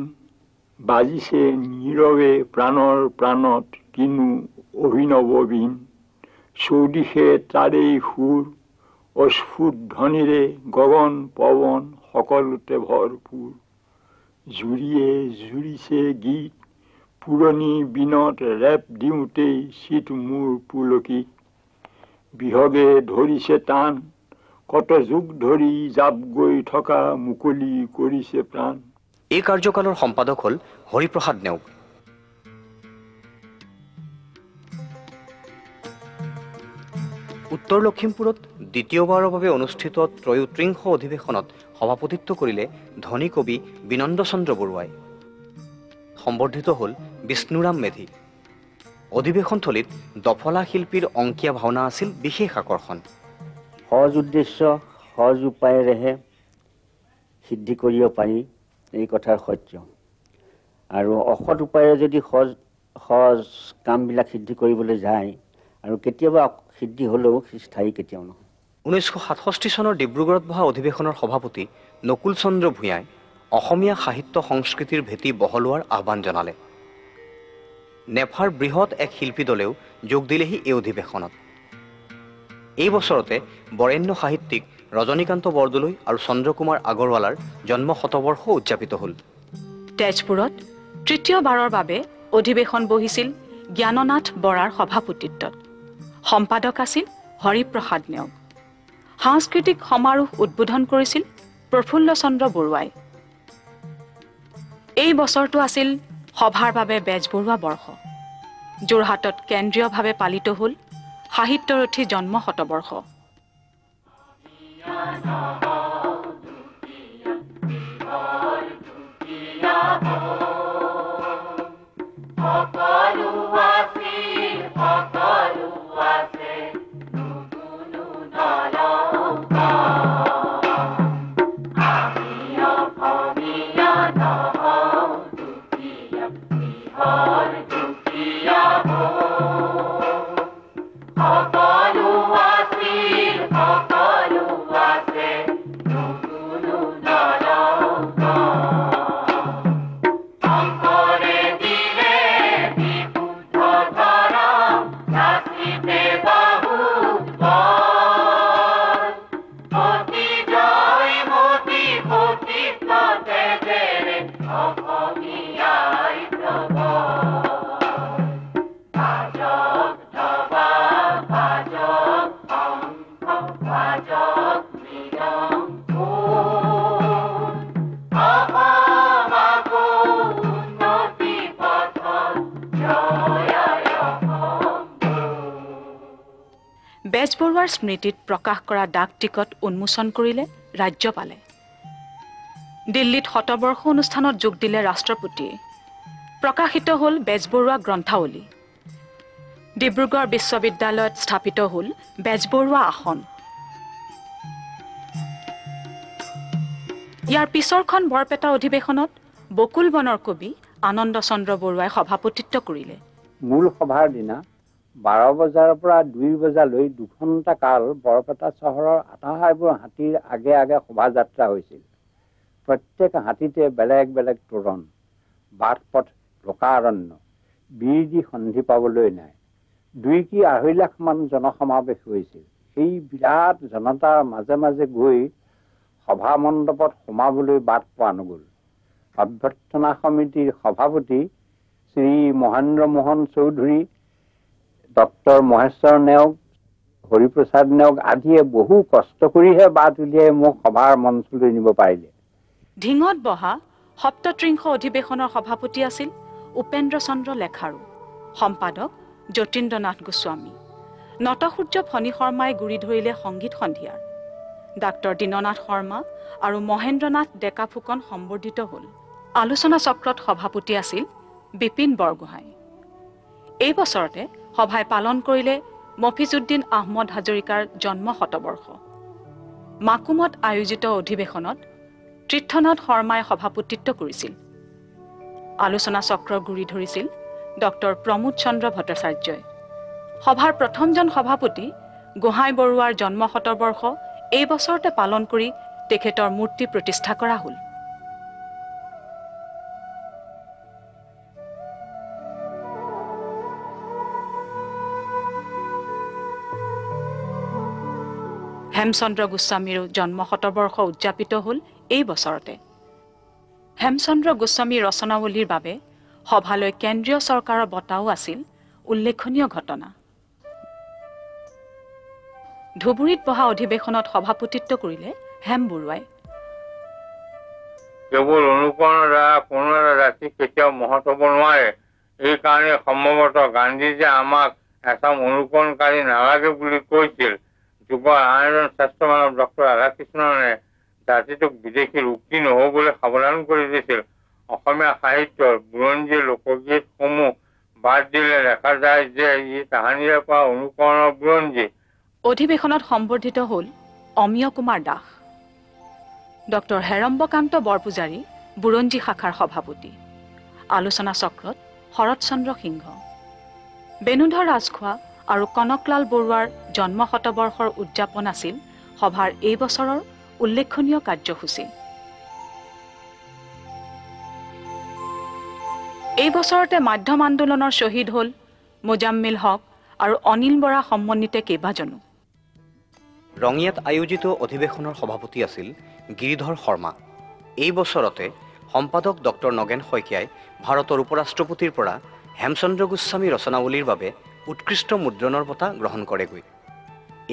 বাজিছে নীৰৱে প্ৰাণৰ প্ৰাণত কিনো অভিনৱ বীণ, চৌদিশে তাৰেই সুৰ অস্ফুট ধ্বনিৰে গগন পৱন সকলোতে ভৰপূৰ, জুৰিয়ে জুৰিছে গীত পুৰণি বিনত ৰেপ দিওঁতেই চিত মোৰ পুলকি, বিহগে ধৰিছে টান কত যুগ ধৰি জাপ গৈ থকা মুকলি কৰিছে প্ৰাণ। এই কাৰ্যকালৰ সম্পাদক হ'ল হৰিপ্ৰসাদ নেওগ। উত্তৰ লখিমপুৰত দ্বিতীয়বাৰৰ বাবে অনুষ্ঠিত 33 অধিৱেশনত সভাপতিত্ব কৰিলে ধনী কবি বিনন্দ চন্দ্ৰ বৰুৱাই। সম্বৰ্ধিত হ'ল বিষ্ণুৰাম মেধি। অধিৱেশনথলীত দফলা শিল্পীৰ অংকীয়া ভাওনা আছিল বিশেষ আকৰ্ষণ। সহজ উদ্দেশ্য সহজ উপায়েৰেহে সিদ্ধি কৰিব পাৰি, এই কথাৰ সত্য। আৰু অসৎ উপায়েৰে যদি সহজ কামবিলাক সিদ্ধি কৰিবলৈ যায় আৰু কেতিয়াবা সিদ্ধি হ'লেও স্থায়ী কেতিয়াও নহয়। 1967 চনৰ ডিব্ৰুগড়ত বহা অধিৱেশনৰ সভাপতি নকুল চন্দ্ৰ ভূঞাই অসমীয়া সাহিত্য সংস্কৃতিৰ ভেটি বহলোৱাৰ আহ্বান জনালে। নেফাৰ বৃহৎ এক শিল্পী দলেও যোগ দিলেহি এই অধিৱেশনত। এই বছৰতে বৰেণ্য সাহিত্যিক ৰজনীকান্ত বৰদলৈ আৰু চন্দ্ৰকুমাৰ আগৰৱালাৰ জন্ম শতবৰ্ষ উদযাপিত হ'ল। তেজপুৰত তৃতীয়বাৰৰ বাবে অধিৱেশন বহিছিল জ্ঞাননাথ বৰাৰ সভাপতিত্বত। সম্পাদক আছিল হৰিপ্ৰসাদ নেওগ। সাংস্কৃতিক সমাৰোহ উদ্বোধন কৰিছিল প্ৰফুল্ল চন্দ্ৰ বৰুৱাই। এই বছৰটো আছিল সভাৰ বাবে বেজবৰুৱা বৰ্ষ। যোৰহাটত কেন্দ্ৰীয়ভাৱে পালিত হ'ল সাহিত্যৰথী জন্ম শতবৰ্ষ। বেজবৰুৱাৰ স্মৃতিত প্ৰকাশ কৰা ডাক টিকট উন্মোচন কৰিলে ৰাজ্যপালে। দিল্লীত শতবৰ্ষ অনুষ্ঠানত যোগ দিলে ৰাষ্ট্ৰপতিয়ে। প্ৰকাশিত হ'ল বেজবৰুৱা গ্ৰন্থাৱলী। ডিব্ৰুগড় বিশ্ববিদ্যালয়ত স্থাপিত হ'ল বেজবৰুৱা আসন। ইয়াৰ পিছৰখন বৰপেটা অধিৱেশনত বকুল বনৰ কবি আনন্দ চন্দ্ৰ বৰুৱাই সভাপতিত্ব কৰিলে। মূল সভাৰ দিনা 12 বজাৰ পৰা 2 বজালৈ 2 ঘণ্টা কাল বৰপেটা চহৰৰ 58বোৰ হাতীৰ আগে আগে শোভাযাত্ৰা হৈছিল। প্ৰত্যেক হাতীতে বেলেগ বেলেগ তোৰণ, বাট পথ, লোকাৰণ্য, বিৰদি সন্ধি পাবলৈ নাই। 2 কি 2.5 লাখ মান জনসমাৱেশ হৈছিল। সেই বিৰাট জনতাৰ মাজে মাজে গৈ সভা মণ্ডপত সোমাবলৈ বাট পোৱা নগ'ল। অভ্যৰ্থনা সমিতিৰ সভাপতি শ্ৰী মহেন্দ্ৰ মোহন চৌধুৰী, ডক্টৰ মহেশ্বৰ নেওগ, হৰিপ্ৰসাদ নেওগ আদিয়ে বহু কষ্ট কৰিহে বাট উলিয়াই মোক সভাৰ মঞ্চলৈ নিব পাৰিলে। ঢিঙত বহা সপ্তত্ৰিংশ অধিৱেশনৰ সভাপতি আছিল উপেন্দ্ৰ চন্দ্ৰ লেখাৰু, সম্পাদক যতীন্দ্ৰনাথ গোস্বামী। নটসূৰ্য ফণী শৰ্মাই গুৰি ধৰিলে সংগীত সন্ধিয়াৰ। ডাক্তৰ দীননাথ শৰ্মা আৰু মহেন্দ্ৰনাথ ডেকা ফুকন সম্বৰ্ধিত হ'ল। আলোচনা চক্ৰত সভাপতি আছিল বিপিন বৰগোহাঁই। এই বছৰতে সভাই পালন কৰিলে মফিজুদ্দিন আহমদ হাজৰিকাৰ জন্ম শতবৰ্ষ। মাকুমত আয়োজিত অধিৱেশনত তীৰ্থনাথ শৰ্মাই সভাপতিত্ব কৰিছিল। আলোচনা চক্ৰ গুৰি ধৰিছিল ডক্টৰ প্ৰমোদ চন্দ্ৰ ভট্টাচাৰ্যই। সভাৰ প্ৰথমজন সভাপতি গোহাঁই বৰুৱাৰ জন্ম শতবৰ্ষ এই বছৰতে পালন কৰি তেখেতৰ মূৰ্তি প্ৰতিষ্ঠা কৰা হ'ল। হেমচন্দ্ৰ গোস্বামীৰো জন্ম শতবৰ্ষ উদযাপিত হ'ল এই বছৰতে। হেমচন্দ্ৰ গোস্বামী ৰচনাৱলীৰ বাবে সভালৈ কেন্দ্ৰীয় চৰকাৰৰ বঁটাও আছিল উল্লেখনীয় ঘটনা। ধুবুৰীত বহা অধিৱেশনত সভাপতিত্ব কৰিলে হেম বৰুৱাই। কেৱল অনুকৰণৰ দ্বাৰা কোনো এটা জাতি কেতিয়াও মহৎ হ'ব নোৱাৰে। এইকাৰণে সম্ভৱতঃ গান্ধীজীয়ে আমাক এচাম অনুকৰণকাৰী নালাগে বুলি কৈছিল। যুগৰ আন এজন শ্ৰেষ্ঠ মানৱ ডক্টৰ ৰাধাকৃষ্ণনে জাতিটোক বিদেশীৰ উক্তি নহ'বলৈ সাৱধান কৰি দিছিল। অসমীয়া সাহিত্যৰ বুৰঞ্জী লোকগীতসমূহ বাদ দিলে দেখা যায় যে ই তাহানিৰে পৰা অনুকৰণৰ বুৰঞ্জী। অধিৱেশনত সম্বৰ্ধিত হ'ল অমিয় কুমাৰ দাস, ডক্টৰ হেৰম্বকান্ত বৰপূজাৰী বুৰঞ্জী শাখাৰ সভাপতি, আলোচনা চক্ৰত শৰৎ চন্দ্ৰ সিংহ, বেণুধৰ ৰাজখোৱা আৰু কনকলাল বৰুৱাৰ জন্ম শতবৰ্ষৰ উদযাপন আছিল সভাৰ এই বছৰৰ উল্লেখনীয় কাৰ্যসূচী। এই বছৰতে মাধ্যম আন্দোলনৰ শ্বহীদ হ'ল মোজাম্মিল হক আৰু অনিল বৰা সমন্বিতে কেইবাজনো। ৰঙিয়াত আয়োজিত অধিৱেশনৰ সভাপতি আছিল গিৰিধৰ শৰ্মা। এই বছৰতে সম্পাদক ডক্টৰ নগেন শইকীয়াই ভাৰতৰ উপৰাষ্ট্ৰপতিৰ পৰা হেমচন্দ্ৰ গোস্বামী ৰচনাৱলীৰ বাবে উৎকৃষ্ট মুদ্ৰণৰ বঁটা গ্ৰহণ কৰেগৈ।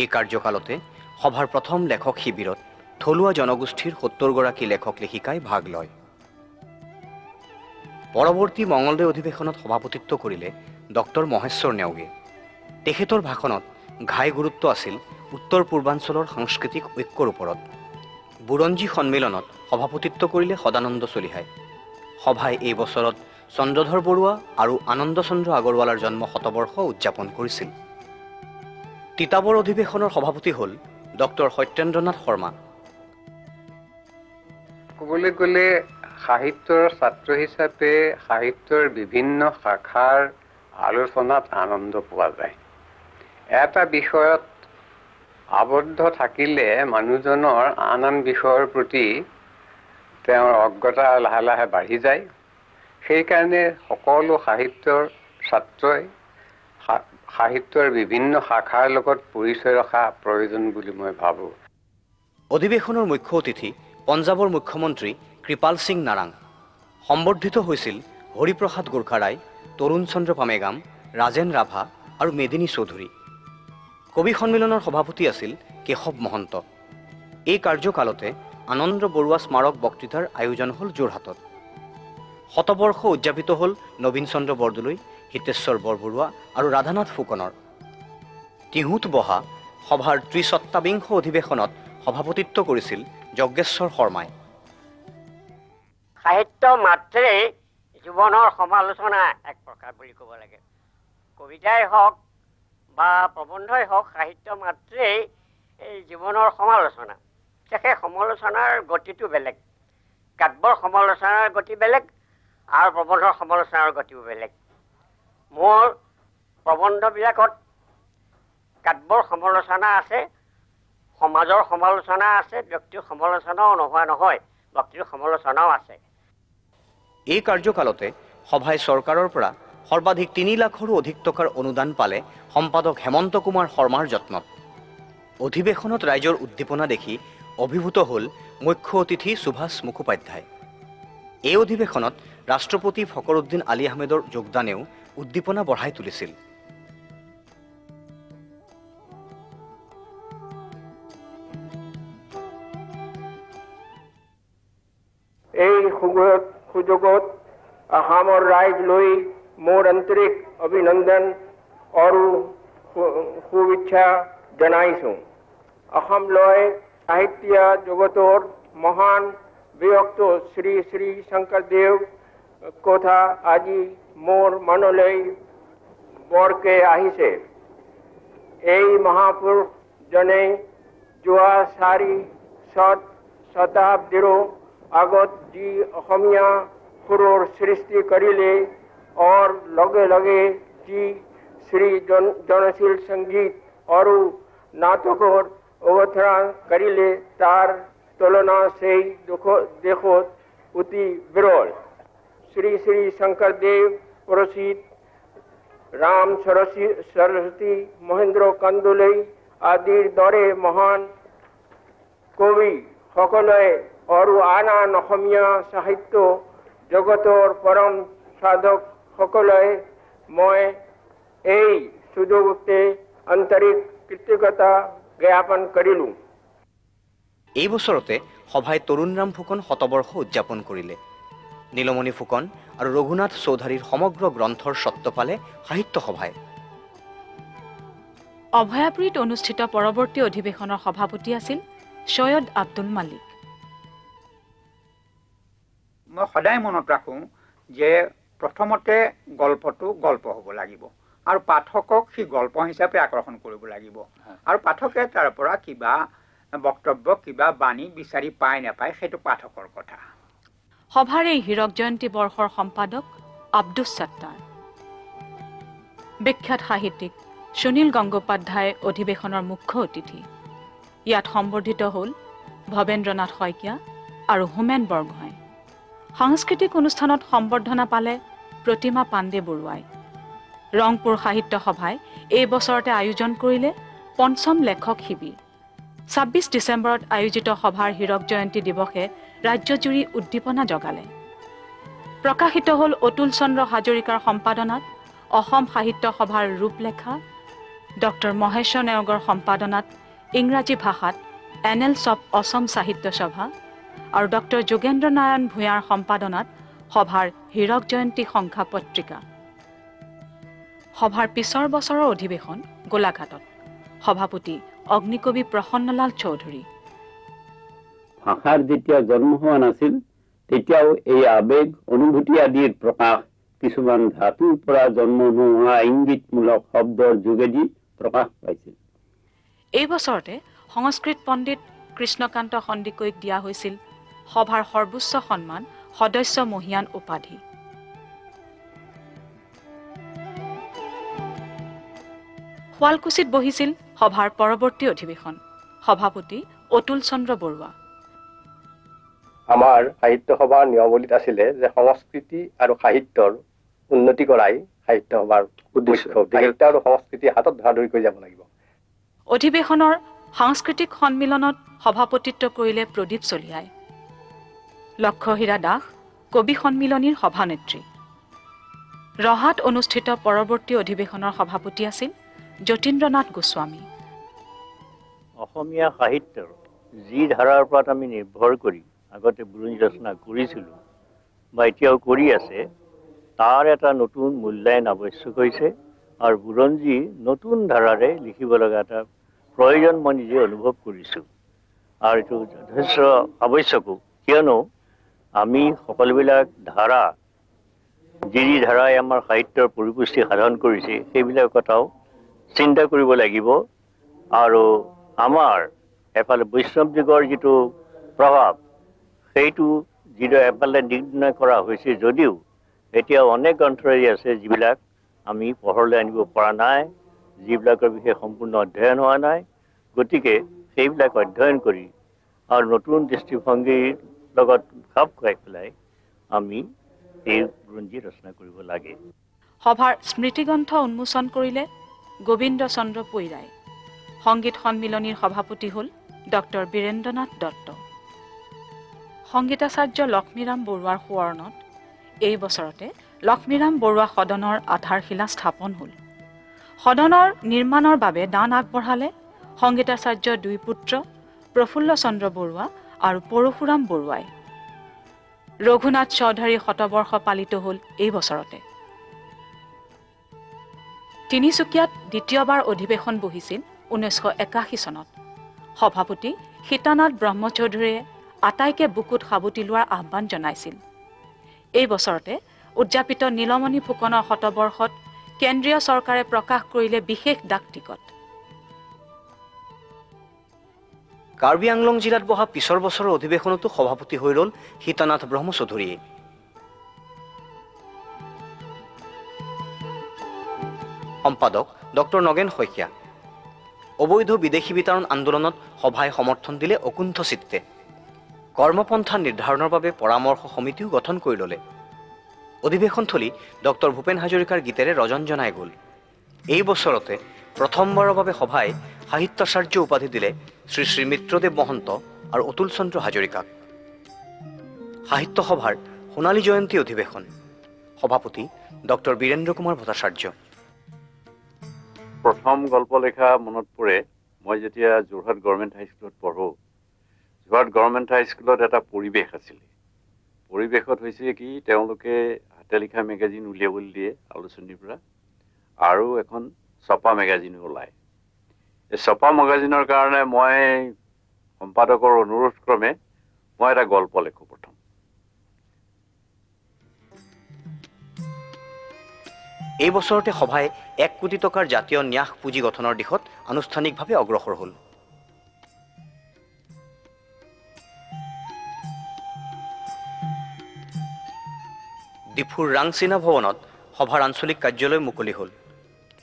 এই কাৰ্যকালতে সভাৰ প্ৰথম লেখক শিবিৰত থলুৱা জনগোষ্ঠীৰ ৭০ গৰাকী লেখক লেখিকাই ভাগ লয়। পৰৱৰ্তী মঙলদৈ অধিৱেশনত সভাপতিত্ব কৰিলে ডক্টৰ মহেশ্বৰ নেওগে। তেখেতৰ ভাষণত ঘাই গুৰুত্ব আছিল উত্তৰ পূৰ্বাঞ্চলৰ সাংস্কৃতিক ঐক্যৰ ওপৰত। বুৰঞ্জী সন্মিলনত সভাপতিত্ব কৰিলে সদানন্দ চলিহাই। সভাই এই বছৰত চন্দ্ৰধৰ বৰুৱা আৰু আনন্দ চন্দ্ৰ আগৰৱালাৰ জন্ম শতবৰ্ষ উদযাপন কৰিছিল। তিতাবৰ অধিৱেশনৰ সভাপতি হ'ল ডক্টৰ সত্যেন্দ্ৰনাথ শৰ্মা। ক'বলৈ গ'লে সাহিত্যৰ ছাত্ৰ হিচাপে সাহিত্যৰ বিভিন্ন শাখাৰ আলোচনাত আনন্দ পোৱা যায়। এটা বিষয়ত আবদ্ধ থাকিলে মানুহজনৰ আন আন বিষয়ৰ প্ৰতি তেওঁৰ অজ্ঞতা লাহে লাহে বাঢ়ি যায়। সেইকাৰণে সকলো সাহিত্যৰ ছাত্ৰই সাহিত্যৰ বিভিন্ন শাখাৰ লগত পৰিচয় ৰখা প্ৰয়োজন বুলি মই ভাবোঁ। অধিৱেশনৰ মুখ্য অতিথি পঞ্জাৱৰ মুখ্যমন্ত্ৰী কৃপাল সিং নাৰাং। সম্বৰ্ধিত হৈছিল হৰিপ্ৰসাদ গোৰ্খা ৰায়, তৰুণ চন্দ্ৰ পামেগাম, ৰাজেন ৰাভা আৰু মেদিনী চৌধুৰী। কবি সন্মিলনৰ সভাপতি আছিল কেশৱ মহন্ত। এই কাৰ্যকালতে আনন্দ বৰুৱা স্মাৰক বক্তৃতাৰ আয়োজন হ'ল যোৰহাটত। শতবৰ্ষ উদযাপিত হ'ল নবীন চন্দ্ৰ বৰদলৈ, হিতেশ্বৰ বৰবৰুৱা আৰু ৰাধানাথ ফুকনৰ। টিহুত বহা সভাৰ ৩৭তম অধিৱেশনত সভাপতিত্ব কৰিছিল যজ্ঞেশ্বৰ শৰ্মাই। সাহিত্য মাত্ৰেই জীৱনৰ সমালোচনা এক প্ৰকাৰ বুলি ক'ব লাগে। কবিতাই হওক বা প্ৰবন্ধই হওক, সাহিত্য মাত্ৰেই এই জীৱনৰ সমালোচনা। সেই সমালোচনাৰ গতিটো বেলেগ। কাব্যৰ সমালোচনাৰ গতি বেলেগ আৰু প্ৰবন্ধৰ সমালোচনাৰ গতিও বেলেগ। মোৰ প্ৰবন্ধবিলাকত কাব্যৰ সমালোচনা আছে, সমাজৰ সমালোচনা আছে, ব্যক্তিৰ সমালোচনাও নোহোৱা নহয়, ব্যক্তিৰ সমালোচনাও আছে। এই কাৰ্যকালতে সভাই চৰকাৰৰ পৰা সৰ্বাধিক ৩ লাখৰো অধিক টকাৰ অনুদান পালে সম্পাদক হেমন্ত কুমাৰ শৰ্মাৰ যত্নত। অধিৱেশনত ৰাইজৰ উদ্দীপনা দেখি অভিভূত হ'ল মুখ্য অতিথি সুভাষ মুখোপাধ্যায়। এই অধিৱেশনত ৰাষ্ট্ৰপতি ফখৰুদ্দিন আলী আহমেদৰ যোগদানেও উদ্দীপনা বঢ়াই তুলিছিল। এই সুযোগত অসমৰ ৰাইজলৈ মোৰ আন্তৰিক অভিনন্দন আৰু শুভেচ্ছা জনাইছোঁ। অসমলৈ সাহিত্য জগতৰ মহান ব্যক্তি শ্ৰী শ্ৰী শংকৰদেৱ কথা আজি মোৰ মনলৈ বৰকে আহিছে। এই মহাপুৰুষজনে যোৱা ৪ শতাব্দীৰো আগত যি অসমীয়া সুৰৰ সৃষ্টি কৰিলে আৰু লগে লগে যি শ্ৰী জনশীল সংগীত আৰু নাটকৰ অৱতাৰণ কৰিলে তাৰ তুলনা সেই দেশত অতি বিৰল। শ্ৰী শ্ৰী শংকৰদেৱ ৰচিত ৰাম সৰস্বতী, মহেন্দ্ৰ কন্দলী আদিৰ দৰে মহান কবি সকলে আৰু আন আন অসমীয়া সাহিত্য জগতৰ পৰম সাধক সকলে মই এই সুযোগতে আন্তৰিক কৃতজ্ঞতা জ্ঞাপন কৰিলোঁ। এই বছৰতে সভাই তৰুণৰাম ফুকন শতবৰ্ষ উদযাপন কৰিলে। নীলমণি ফুকন আৰু ৰঘুনাথ চৌধাৰীৰ সমগ্ৰ গ্ৰন্থৰ স্বত্ব পালে সাহিত্য সভাই। অভয়াপুৰীত অনুষ্ঠিত পৰৱৰ্তী অধিৱেশনৰ সভাপতি আছিল সৈয়দ আব্দুল মালিক। মই সদায় মনত ৰাখোঁ যে প্ৰথমতে গল্পটো গল্প হ'ব লাগিব আৰু পাঠকক সি গল্প হিচাপে আকৰ্ষণ কৰিব লাগিব আৰু পাঠকে তাৰ পৰা কিবা বক্তব্য কিবা বাণী বিচাৰি পায় নাপায় সেইটো পাঠকৰ কথা। সভাৰ এই হীৰক জয়ন্তী বৰ্ষৰ সম্পাদক আব্দুছ সত্তাৰ। বিখ্যাত সাহিত্যিক সুনীল গংগোপাধ্যায় অধিৱেশনৰ মুখ্য অতিথি। ইয়াত সম্বৰ্ধিত হ'ল ভৱেন্দ্ৰনাথ শইকীয়া আৰু হোমেন বৰগোহাঁই। সাংস্কৃতিক অনুষ্ঠানত সম্বৰ্ধনা পালে প্ৰতিমা পাণ্ডে বৰুৱাই। ৰংপুৰ সাহিত্য সভাই এই বছৰতে আয়োজন কৰিলে ৫ম লেখক শিবিৰ। ২৬ ডিচেম্বৰত আয়োজিত সভাৰ হীৰক জয়ন্তী দিৱসে ৰাজ্যজুৰি উদ্দীপনা জগালে। প্ৰকাশিত হ'ল অতুল চন্দ্ৰ হাজৰিকাৰ সম্পাদনাত অসম সাহিত্য সভাৰ ৰূপলেখা, ডক্টৰ মহেশ্বৰ নেওগৰ সম্পাদনাত ইংৰাজী ভাষাত এনেলছ অৱ অসম সাহিত্য সভা আৰু ডক্টৰ যোগেন্দ্ৰ নাৰায়ণ ভূঞাৰ সম্পাদনাত সভাৰ হীৰক জয়ন্তী সংখ্যা পত্ৰিকা। সভাৰ পিছৰ বছৰৰ অধিৱেশন গোলাঘাটত। সভাপতি অগ্নিকবি প্ৰসন্নলাল চৌধুৰী। ভাষাৰ যেতিয়া জন্ম হোৱা নাছিল তেতিয়াও এই আবেগ অনুভূতি আদিৰ প্ৰকাশ কিছুমান ধাতুৰ পৰা জন্ম নোহোৱা ইংগিতমূলক শব্দৰ যোগেদি প্ৰকাশ পাইছিল। এই বছৰতে সংস্কৃত পণ্ডিত কৃষ্ণকান্ত সন্দিকৈক দিয়া হৈছিল সভাৰ সৰ্বোচ্চ সন্মান সদস্য মহিয়ান উপাধি। শুৱালকুছিত বহিছিল সভাৰ পৰৱৰ্তী অধিৱেশন। সভাপতি অতুল চন্দ্ৰ বৰুৱা। আমাৰ সাহিত্য সভাৰ নিয়মাৱলীত আছিলে যে সংস্কৃতি আৰু সাহিত্যৰ উন্নতি কৰাই সাহিত্য সভাৰ উদ্দেশ্য। সাহিত্য আৰু সংস্কৃতি হাতত ধৰাধৰি কৰি যাব লাগিব। অধিৱেশনৰ সাংস্কৃতিক সন্মিলনত সভাপতিত্ব কৰিলে প্ৰদীপ চলিহাই। লক্ষ্যহীৰা দাস কবি সন্মিলনীৰ সভানেত্ৰী। ৰহাত অনুষ্ঠিত পৰৱৰ্তী অধিৱেশনৰ সভাপতি আছিল যতীন্দ্ৰনাথ গোস্বামী। অসমীয়া সাহিত্যৰ যি ধাৰাৰ ওপৰত আমি নিৰ্ভৰ কৰি আগতে বুৰঞ্জী ৰচনা কৰিছিলোঁ বা এতিয়াও কৰি আছে, তাৰ এটা নতুন মূল্যায়ন আৱশ্যক হৈছে আৰু বুৰঞ্জী নতুন ধাৰাৰে লিখিব লগা এটা প্ৰয়োজন মই নিজে অনুভৱ কৰিছোঁ আৰু এইটো যথেষ্ট আৱশ্যকো, কিয়নো আমি সকলোবিলাক ধাৰা যি ধাৰাই আমাৰ সাহিত্যৰ পৰিপুষ্টি সাধন কৰিছে সেইবিলাক কথাও চিন্তা কৰিব লাগিব আৰু আমাৰ এফালে বৈষ্ণৱ যুগৰ যিটো প্ৰভাৱ সেইটো যিদৰে এফালে নিৰ্ণয় কৰা হৈছে যদিও এতিয়াও অনেক গ্ৰন্থৰাজি আছে যিবিলাক আমি পোহৰলৈ আনিব পৰা নাই, যিবিলাকৰ বিষয়ে সম্পূৰ্ণ অধ্যয়ন হোৱা নাই। গতিকে সেইবিলাক অধ্যয়ন কৰি আৰু নতুন দৃষ্টিভংগীৰ লগত খাপ খুৱাই পেলাই আমি এই বুৰঞ্জী ৰচনা কৰিব লাগে। সভাৰ স্মৃতিগ্ৰন্থ উন্মোচন কৰিলে গোবিন্দ চন্দ্ৰ পৈৰাই। সংগীত সন্মিলনীৰ সভাপতি হ'ল ডক্টৰ বীৰেন্দ্ৰনাথ দত্ত। সংগীতাচাৰ্য লক্ষ্মীৰাম বৰুৱাৰ সোঁৱৰণত এই বছৰতে লক্ষ্মীৰাম বৰুৱা সদনৰ আধাৰশিলা স্থাপন হ'ল। সদনৰ নিৰ্মাণৰ বাবে দান আগবঢ়ালে সংগীতাচাৰ্য দুই পুত্ৰ প্ৰফুল্ল চন্দ্ৰ বৰুৱা আৰু পৰশুৰাম বৰুৱাই। ৰঘুনাথ চৌধুৰী শতবৰ্ষ পালিত হ'ল এই বছৰতে। তিনিচুকীয়াত দ্বিতীয়বাৰ অধিৱেশন বহিছিল 1981 চনত। সভাপতি সীতানাথ ব্ৰহ্মচৌধুৰীয়ে আটাইকে বুকুত সাবটি লোৱাৰ আহ্বান জনাইছিল। এই বছৰতে উদযাপিত নীলমণি ফুকনৰ শতবৰ্ষত কেন্দ্ৰীয় চৰকাৰে প্ৰকাশ কৰিলে বিশেষ ডাক টিকট। কাৰ্বি আংলং জিলাত বহা পিছৰ বছৰৰ অধিৱেশনতো সভাপতি হৈ ৰ'ল সীতানাথ ব্ৰহ্মচৌধুৰীয়ে। সম্পাদক ডক্টৰ নগেন শইকীয়া। অবৈধ বিদেশী বিতৰণ আন্দোলনত সভাই সমৰ্থন দিলে অকুণ্ঠ চিত্তে। কৰ্মপন্থা নিৰ্ধাৰণৰ বাবে পৰামৰ্শ সমিতিও গঠন কৰি ল'লে। অধিৱেশনথলী ডক্টৰ ভূপেন হাজৰিকাৰ গীতেৰে ৰজন জনাই গ'ল। এই বছৰতে প্ৰথমবাৰৰ বাবে সভাই সাহিত্যাচাৰ্য উপাধি দিলে শ্ৰী শ্ৰী মিত্ৰদেৱ মহন্ত আৰু অতুল চন্দ্ৰ হাজৰিকাক। সাহিত্য সভাৰ সোণালী জয়ন্তী অধিৱেশন। সভাপতি ডক্টৰ বীৰেন্দ্ৰ কুমাৰ ভট্টাচাৰ্য। প্ৰথম গল্প লেখা মনত পৰে, মই যেতিয়া যোৰহাট গভৰ্ণমেণ্ট হাইস্কুলত পঢ়োঁ, যোৰহাট গভৰ্ণমেণ্ট হাইস্কুলত এটা পৰিৱেশ আছিলে। পৰিৱেশত হৈছে কি, তেওঁলোকে হাতে লিখা মেগাজিন উলিয়াবলৈ দিয়ে আলোচনীৰ পৰা, আৰু এখন ছপা মেগাজিনো ওলায়। এই ছপা মেগাজিনৰ কাৰণে মই সম্পাদকৰ অনুৰোধ ক্ৰমে মই এটা গল্প লেখোঁ প্ৰথম। এই বছৰতে সভাই 1 কোটি টকাৰ জাতীয় ন্যাস পুঁজি গঠনৰ দিশত আনুষ্ঠানিকভাৱে অগ্ৰসৰ হ'ল। ডিফুৰ ৰাংচিনা ভৱনত সভাৰ আঞ্চলিক কাৰ্যালয় মুকলি হ'ল।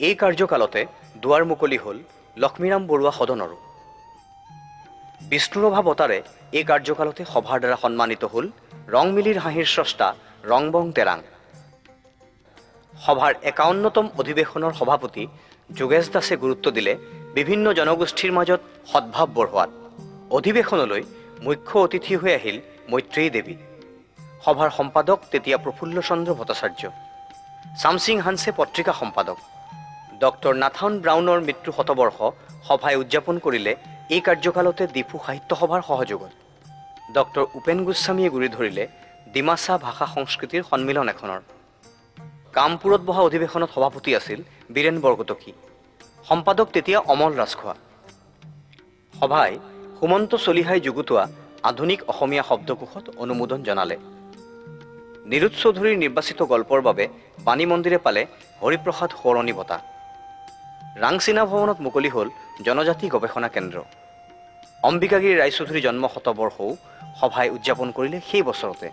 এই কাৰ্যকালতে দুৱাৰ মুকলি হ'ল লক্ষ্মীৰাম বৰুৱা সদনৰো। বিষ্ণুৰভা বঁটাৰে এই কাৰ্যকালতে সভাৰ দ্বাৰা সন্মানিত হ'ল ৰংমিলিৰ হাঁহিৰ স্ৰষ্টা ৰংবং তেৰাং। সভাৰ 51তম অধিৱেশনৰ সভাপতি যোগেশ দাসে গুৰুত্ব দিলে বিভিন্ন জনগোষ্ঠীৰ মাজত সদ্ভাৱ বঢ়োৱাত। অধিৱেশনলৈ মুখ্য অতিথি হৈ আহিল মৈত্ৰেয়ী দেৱী। সভাৰ সম্পাদক তেতিয়া প্ৰফুল্ল চন্দ্ৰ ভট্টাচাৰ্য, চামসিং হানছে পত্ৰিকা সম্পাদক। ডক্টৰ নাথান ব্ৰাউনৰ মৃত্যু শতবৰ্ষ সভাই উদযাপন কৰিলে এই কাৰ্যকালতে ডিফু সাহিত্য সভাৰ সহযোগত। ডক্টৰ উপেন গোস্বামীয়ে গুৰি ধৰিলে ডিমাচা ভাষা সংস্কৃতিৰ সন্মিলন এখনৰ। কামপুৰত বহা অধিৱেশনত সভাপতি আছিল বীৰেন বৰকটকী, সম্পাদক তেতিয়া অমল ৰাজখোৱা। সভাই সুমন্ত চলিহাই যুগুতোৱা আধুনিক অসমীয়া শব্দকোষত অনুমোদন জনালে। নিৰুৎ চৌধুৰীৰ নিৰ্বাচিত গল্পৰ বাবে বাণী মন্দিৰে পালে হৰিপ্ৰসাদ সোঁৱৰণী বঁটা। ৰাংচিনা ভৱনত মুকলি হ'ল জনজাতি গৱেষণা কেন্দ্ৰ। অম্বিকাগিৰি ৰায়চৌধুৰী জন্ম শতবৰ্ষও সভাই উদযাপন কৰিলে সেই বছৰতে।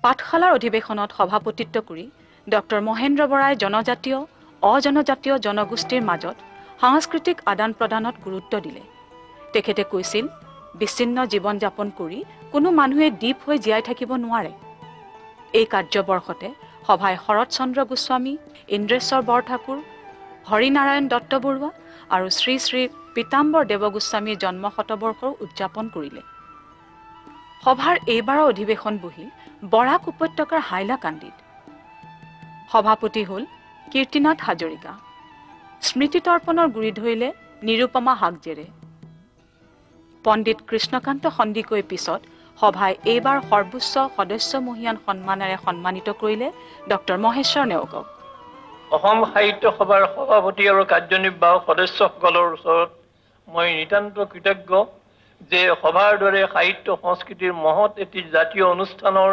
পাঠশালাৰ অধিৱেশনত সভাপতিত্ব কৰি ডক্টৰ মহেন্দ্ৰ বৰাই জনজাতীয় অজনজাতীয় জনগোষ্ঠীৰ মাজত সাংস্কৃতিক আদান প্ৰদানত গুৰুত্ব দিলে। তেখেতে কৈছিল, বিচ্ছিন্ন জীৱন যাপন কৰি কোনো মানুহে দ্বীপ হৈ জীয়াই থাকিব নোৱাৰে। এই কাৰ্যবৰ্ষতে সভাই শৰৎ চন্দ্ৰ গোস্বামী, ইন্দ্ৰেশ্বৰ বৰঠাকুৰ, হৰিনাৰায়ণ দত্ত বৰুৱা আৰু শ্ৰী শ্ৰী পীতাম্বৰ দেৱগোস্বামীৰ জন্ম শতবৰ্ষৰ উদযাপন কৰিলে। সভাৰ এইবাৰৰ অধিৱেশন বহিল বৰাক উপত্যকাৰ হাইলাকান্দিত। সভাপতি হ'ল কীৰ্তিনাথ হাজৰিকা। স্মৃতিতৰ্পণৰ গুৰি ধৰিলে নিৰুপমা হাগজেৰে। পণ্ডিত কৃষ্ণকান্ত সন্দিকৈ পিছত সভাই এইবাৰ সৰ্বোচ্চ সদস্যমহীয়ান সন্মানেৰে সন্মানিত কৰিলে ডক্টৰ মহেশ্বৰ নেওগক। অসম সাহিত্য সভাৰ সভাপতি আৰু কাৰ্যনিৰ্বাহক সদস্যসকলৰ ওচৰত মই নিতান্ত কৃতজ্ঞ যে সভাৰ দৰে সাহিত্য সংস্কৃতিৰ মহৎ এটি জাতীয় অনুষ্ঠানৰ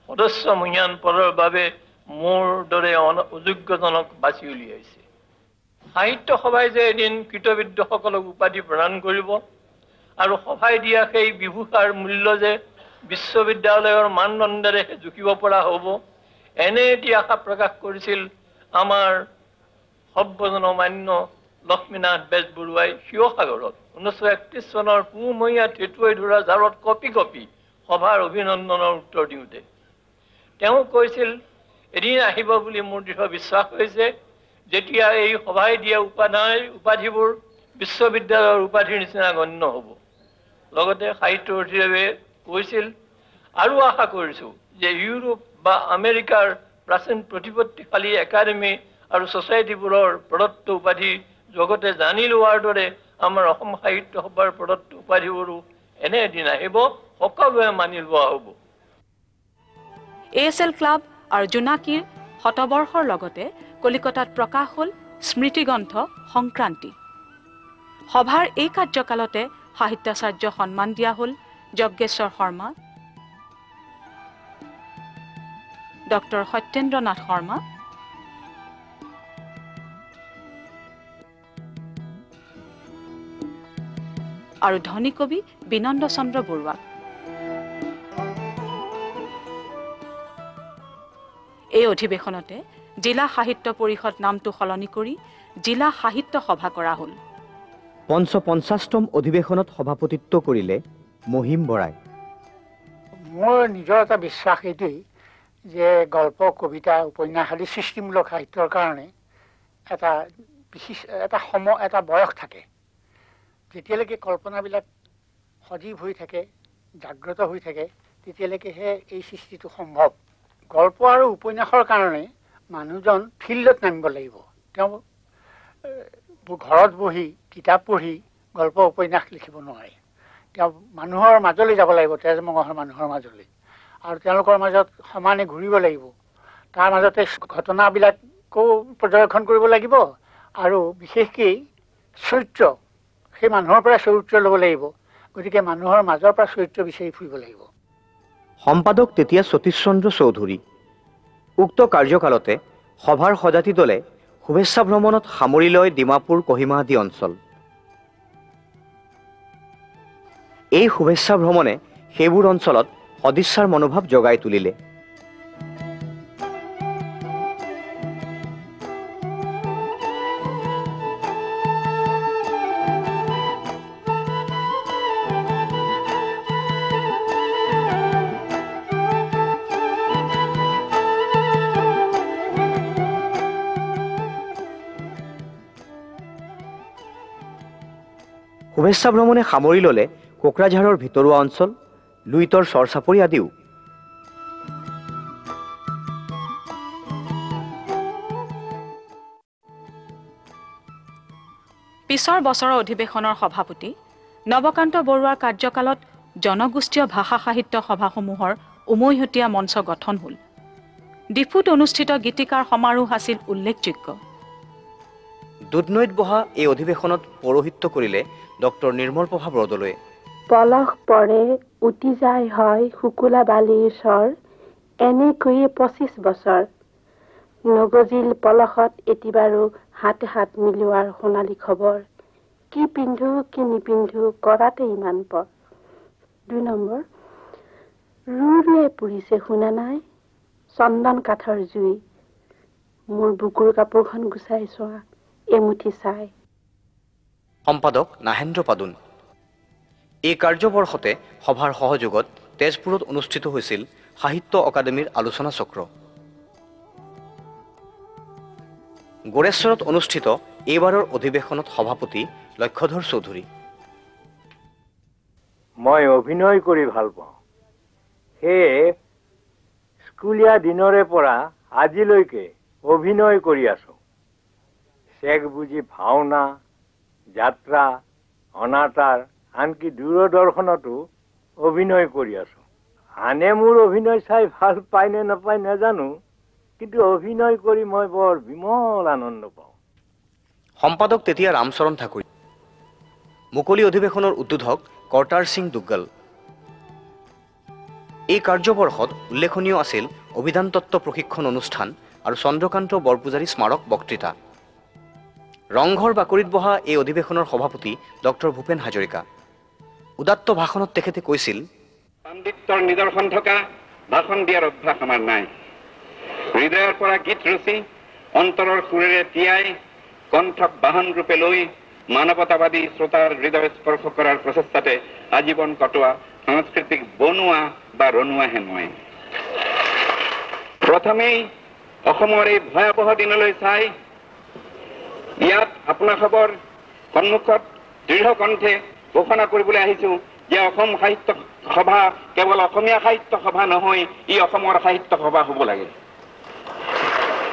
সদস্যমহীয়ান পদৰ বাবে মোৰ দৰে অযোগ্যজনক বাছি উলিয়াইছে। সাহিত্য সভাই যে এদিন কৃতবিদ্যসকলক উপাধি প্ৰদান কৰিব আৰু সভাই দিয়া সেই বিভূষাৰ মূল্য যে বিশ্ববিদ্যালয়ৰ মানদণ্ডেৰেহে জুখিব পৰা হ'ব, এনে এটি আশা প্ৰকাশ কৰিছিল আমাৰ সৰ্বজনমান্য লক্ষ্মীনাথ বেজবৰুৱাই শিৱসাগৰত 1931 চনৰ পুহমহীয়া ঠেটুৱাই ধৰা জাৰত কপি কপি সভাৰ অভিনন্দনৰ উত্তৰ দিওঁতে। তেওঁ কৈছিল, এদিন আহিব বুলি মোৰ দৃঢ় বিশ্বাস হৈছে যেতিয়া এই সভাই দিয়া উপাধিবোৰ বিশ্ববিদ্যালয়ৰ উপাধিৰ নিচিনা গণ্য হ'ব। লগতে সাহিত্য অধিৰাৱে কৈছিল, আৰু আশা কৰিছোঁ যে ইউৰোপ বা আমেৰিকাৰ প্ৰাচীন প্ৰতিপত্তিশালী একাডেমী আৰু ছ'চাইটিবোৰৰ প্ৰদত্ত উপাধি জগতে জানি লোৱাৰ দৰে আমাৰ অসম সাহিত্য সভাৰ প্ৰদত্ত উপাধিবোৰো এনে এদিন আহিব, সকলোৱে মানি লোৱা হ'ব। ASL ক্লাব আৰু জোনাকীৰ শতবৰ্ষৰ লগতে কলিকতাত প্ৰকাশ হ'ল স্মৃতিগ্ৰন্থ সংক্ৰান্তি। সভাৰ এই কাৰ্যকালতে সাহিত্যাচাৰ্য সন্মান দিয়া হ'ল যজ্ঞেশ্বৰ শৰ্মা, ডক্টৰ সত্যেন্দ্ৰ নাথ শৰ্মা, আৰু ধনী কবি বিনন্দ চন্দ্ৰ বৰুৱাক। এই অধিৱেশনতে জিলা সাহিত্য পৰিষদ নামটো সলনি কৰি জিলা সাহিত্য সভা কৰা হ'ল। ৫৫তম অধিৱেশনত সভাপতিত্ব কৰিলে মহিম বৰাই। মোৰ নিজৰ এটা বিশ্বাস এইটোৱেই যে গল্প, কবিতা, উপন্যাস আদি সৃষ্টিমূলক সাহিত্যৰ কাৰণে এটা বয়স থাকে। যেতিয়ালৈকে কল্পনাবিলাক সজীৱ হৈ থাকে, জাগ্ৰত হৈ থাকে, তেতিয়ালৈকেহে এই সৃষ্টিটো সম্ভৱ। গল্প আৰু উপন্যাসৰ কাৰণে মানুহজন ফিল্ডত নামিব লাগিব। তেওঁ ঘৰত বহি কিতাপ পঢ়ি গল্প উপন্যাস লিখিব নোৱাৰে। তেওঁ মানুহৰ মাজলৈ যাব লাগিব, তেজমঙহৰ মানুহৰ মাজলৈ, আৰু তেওঁলোকৰ মাজত সমানে ঘূৰিব লাগিব। তাৰ মাজতে ঘটনাবিলাকো পৰ্যবেক্ষণ কৰিব লাগিব, আৰু বিশেষকৈ চৰিত্ৰ, সেই মানুহৰ পৰা চৰিত্ৰ ল'ব লাগিব। গতিকে মানুহৰ মাজৰ পৰা চৰিত্ৰ বিচাৰি ফুৰিব লাগিব। সম্পাদক তেতিয়া সতীশ চন্দ্ৰ চৌধুৰী। উক্ত কাৰ্যকালতে সভাৰ সজাতি দলে শুভেচ্ছা ভ্ৰমণত সামৰি লয় ডিমাপুৰ কহিমা আদি অঞ্চল। এই শুভেচ্ছা ভ্ৰমণে সেইবোৰ অঞ্চলত সদিচ্ছাৰ মনোভাৱ জগাই তুলিলে। শুভেচ্ছা ভ্ৰমণে সামৰি ল'লে কোকৰাঝাৰৰ ভিতৰুৱা অঞ্চল, লুইতৰ চৰচাপৰি আদিও। পিছৰ বছৰৰ অধিৱেশনৰ সভাপতি নৱকান্ত বৰুৱাৰ কাৰ্যকালত জনগোষ্ঠীয় ভাষা সাহিত্য সভাসমূহৰ উমৈহতীয়া মঞ্চ গঠন হ'ল। ডিফুত অনুষ্ঠিত গীতিকাৰ সমাৰোহ আছিল উল্লেখযোগ্য। দুধনৈত বহা এই অধিৱেশনত পৌৰোহিত্য কৰিলে ডক্টৰ নিৰ্মল প্ৰভা বৰদলৈয়ে। পলস পৰে উটি যায় হয় শুকুলা বালিৰ স্বৰ, এনেকৈয়ে 25 বছৰ নগজিল পলসত এটিবাৰো হাতে হাত মিলোৱাৰ সোণালী খবৰ, কি পিন্ধো কি নিপিন্ধো কৰাতে ইমান পৰ। 2 নম্বৰ, ৰুৱে পুৰিছে শুনা নাই চন্দন কাঠৰ জুই, মোৰ বুকুৰ কাপোৰখন গুচাই চোৱা এমুঠি চাই। সম্পাদক নাহেন্দ্ৰ পাদুন। এই কাৰ্যবৰ্ষতে সভাৰ সহযোগত তেজপুৰত অনুষ্ঠিত হৈছিল সাহিত্য অকাডেমীৰ আলোচনা চক্ৰ। গোৰেশ্বৰত অনুষ্ঠিত এইবাৰৰ অধিৱেশনত সভাপতি লক্ষ্যধৰ চৌধুৰী। মই অভিনয় কৰি ভাল পাওঁ, সেয়ে স্কুলীয়া দিনৰে পৰা আজিলৈকে অভিনয় কৰি আছো। চেক বুজি ভাওনা, যাত্ৰা, অনাটাৰ, আনকি দূৰদৰ্শনতো অভিনয় কৰি আছো। আনে মোৰ অভিনয় চাই ভাল পায় নে নাপায় নাজানো, কিন্তু অভিনয় কৰি মই বৰ বিমল আনন্দ পাওঁ। সম্পাদক তেতিয়া ৰামচৰণ ঠাকুৰী। মুকলি অধিৱেশনৰ উদ্বোধক কৰ্তাৰ সিং দুগ্গল। এই কাৰ্যবৰ্ষত উল্লেখনীয় আছিল অভিধান তত্ত্ব প্ৰশিক্ষণ অনুষ্ঠান আৰু চন্দ্ৰকান্ত বৰপূজাৰী স্মাৰক বক্তৃতা। ৰংঘৰ বাকৰিত বহা এই অধিৱেশনৰ সভাপতি ডক্টৰ ভূপেন হাজৰিকা। উদাত্ত ভাষণত তেখেতে কৈছিল, পাণ্ডিত্যৰ নিদৰ্শন থকা ভাষণ দিয়াৰ অভ্যাস আমাৰ নাই। হৃদয়ৰ পৰা গীত ৰচি অন্তৰৰ সুৰেৰে তিয়াই কণ্ঠক বাহন ৰূপে লৈ মানৱতাবাদী শ্ৰোতাৰ হৃদয় স্পৰ্শ কৰাৰ প্ৰচেষ্টাতে আজীৱন কটোৱা সাংস্কৃতিক বনোৱা বা ৰনোৱাহে মই। প্ৰথমেই অসমৰ এই ভয়াৱহ দিনলৈ চাই ইয়াত আপোনাসৱৰ সন্মুখত দৃঢ় কণ্ঠে ঘোষণা কৰিবলৈ আহিছো যে অসম সাহিত্য সভা কেৱল অসমীয়া সাহিত্য সভা নহয়, ই অসমৰ সাহিত্য সভা হ'ব লাগে।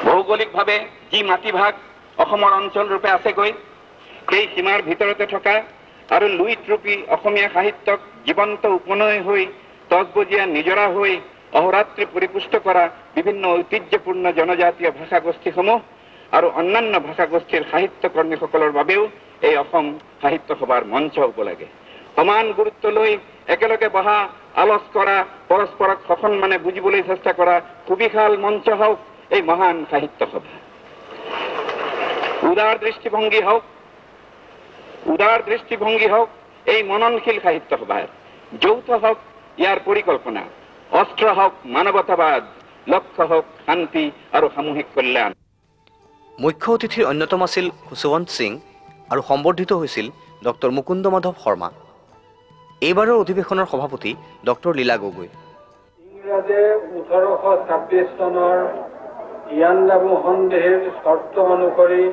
ভৌগোলিকভাৱে যি মাটিভাগ অসমৰ অঞ্চল ৰূপে আছেগৈ, সেই সীমাৰ ভিতৰতে থকা আৰু লুইত ৰূপী অসমীয়া সাহিত্যক জীৱন্ত উপনয় হৈ তজবজীয়া নিজৰা হৈ অহৰাত্ৰি পৰিপুষ্ট কৰা বিভিন্ন ঐতিহ্যপূৰ্ণ জনজাতীয় ভাষাগোষ্ঠীসমূহ আৰু অন্যান্য ভাষাগোষ্ঠীৰ সাহিত্য কৰ্মীসকলৰ বাবেও এই অসম সাহিত্য সভাৰ মঞ্চ হ'ব লাগে। সমান গুৰুত্ব লৈ একেলগে বহা, আলোচ কৰা, পৰস্পৰক সসন্মানে বুজিবলৈ চেষ্টা কৰা সুবিশাল মঞ্চ হওক এই মহান সাহিত্য সভা। উদাৰ দৃষ্টিভংগী হওক এই মননশীল সাহিত্য সভাৰ, যৌথ হওক ইয়াৰ পৰিকল্পনা, অস্ত্ৰ হওক মানৱতাবাদ, লক্ষ্য হওক শান্তি আৰু সামূহিক কল্যাণ। মুখ্য অতিথিৰ অন্যতম আছিল খুশৱন্ত সিং আৰু সম্বৰ্ধিত হৈছিল ডক্টৰ মুকুন্দ মাধৱ শৰ্মা। এইবাৰৰ অধিৱেশনৰ সভাপতি ডক্টৰ লীলা গগৈ। ইংৰাজে 1826 চনৰ ইয়াণ্ডাবু সন্ধিৰ চৰ্ত অনুসৰি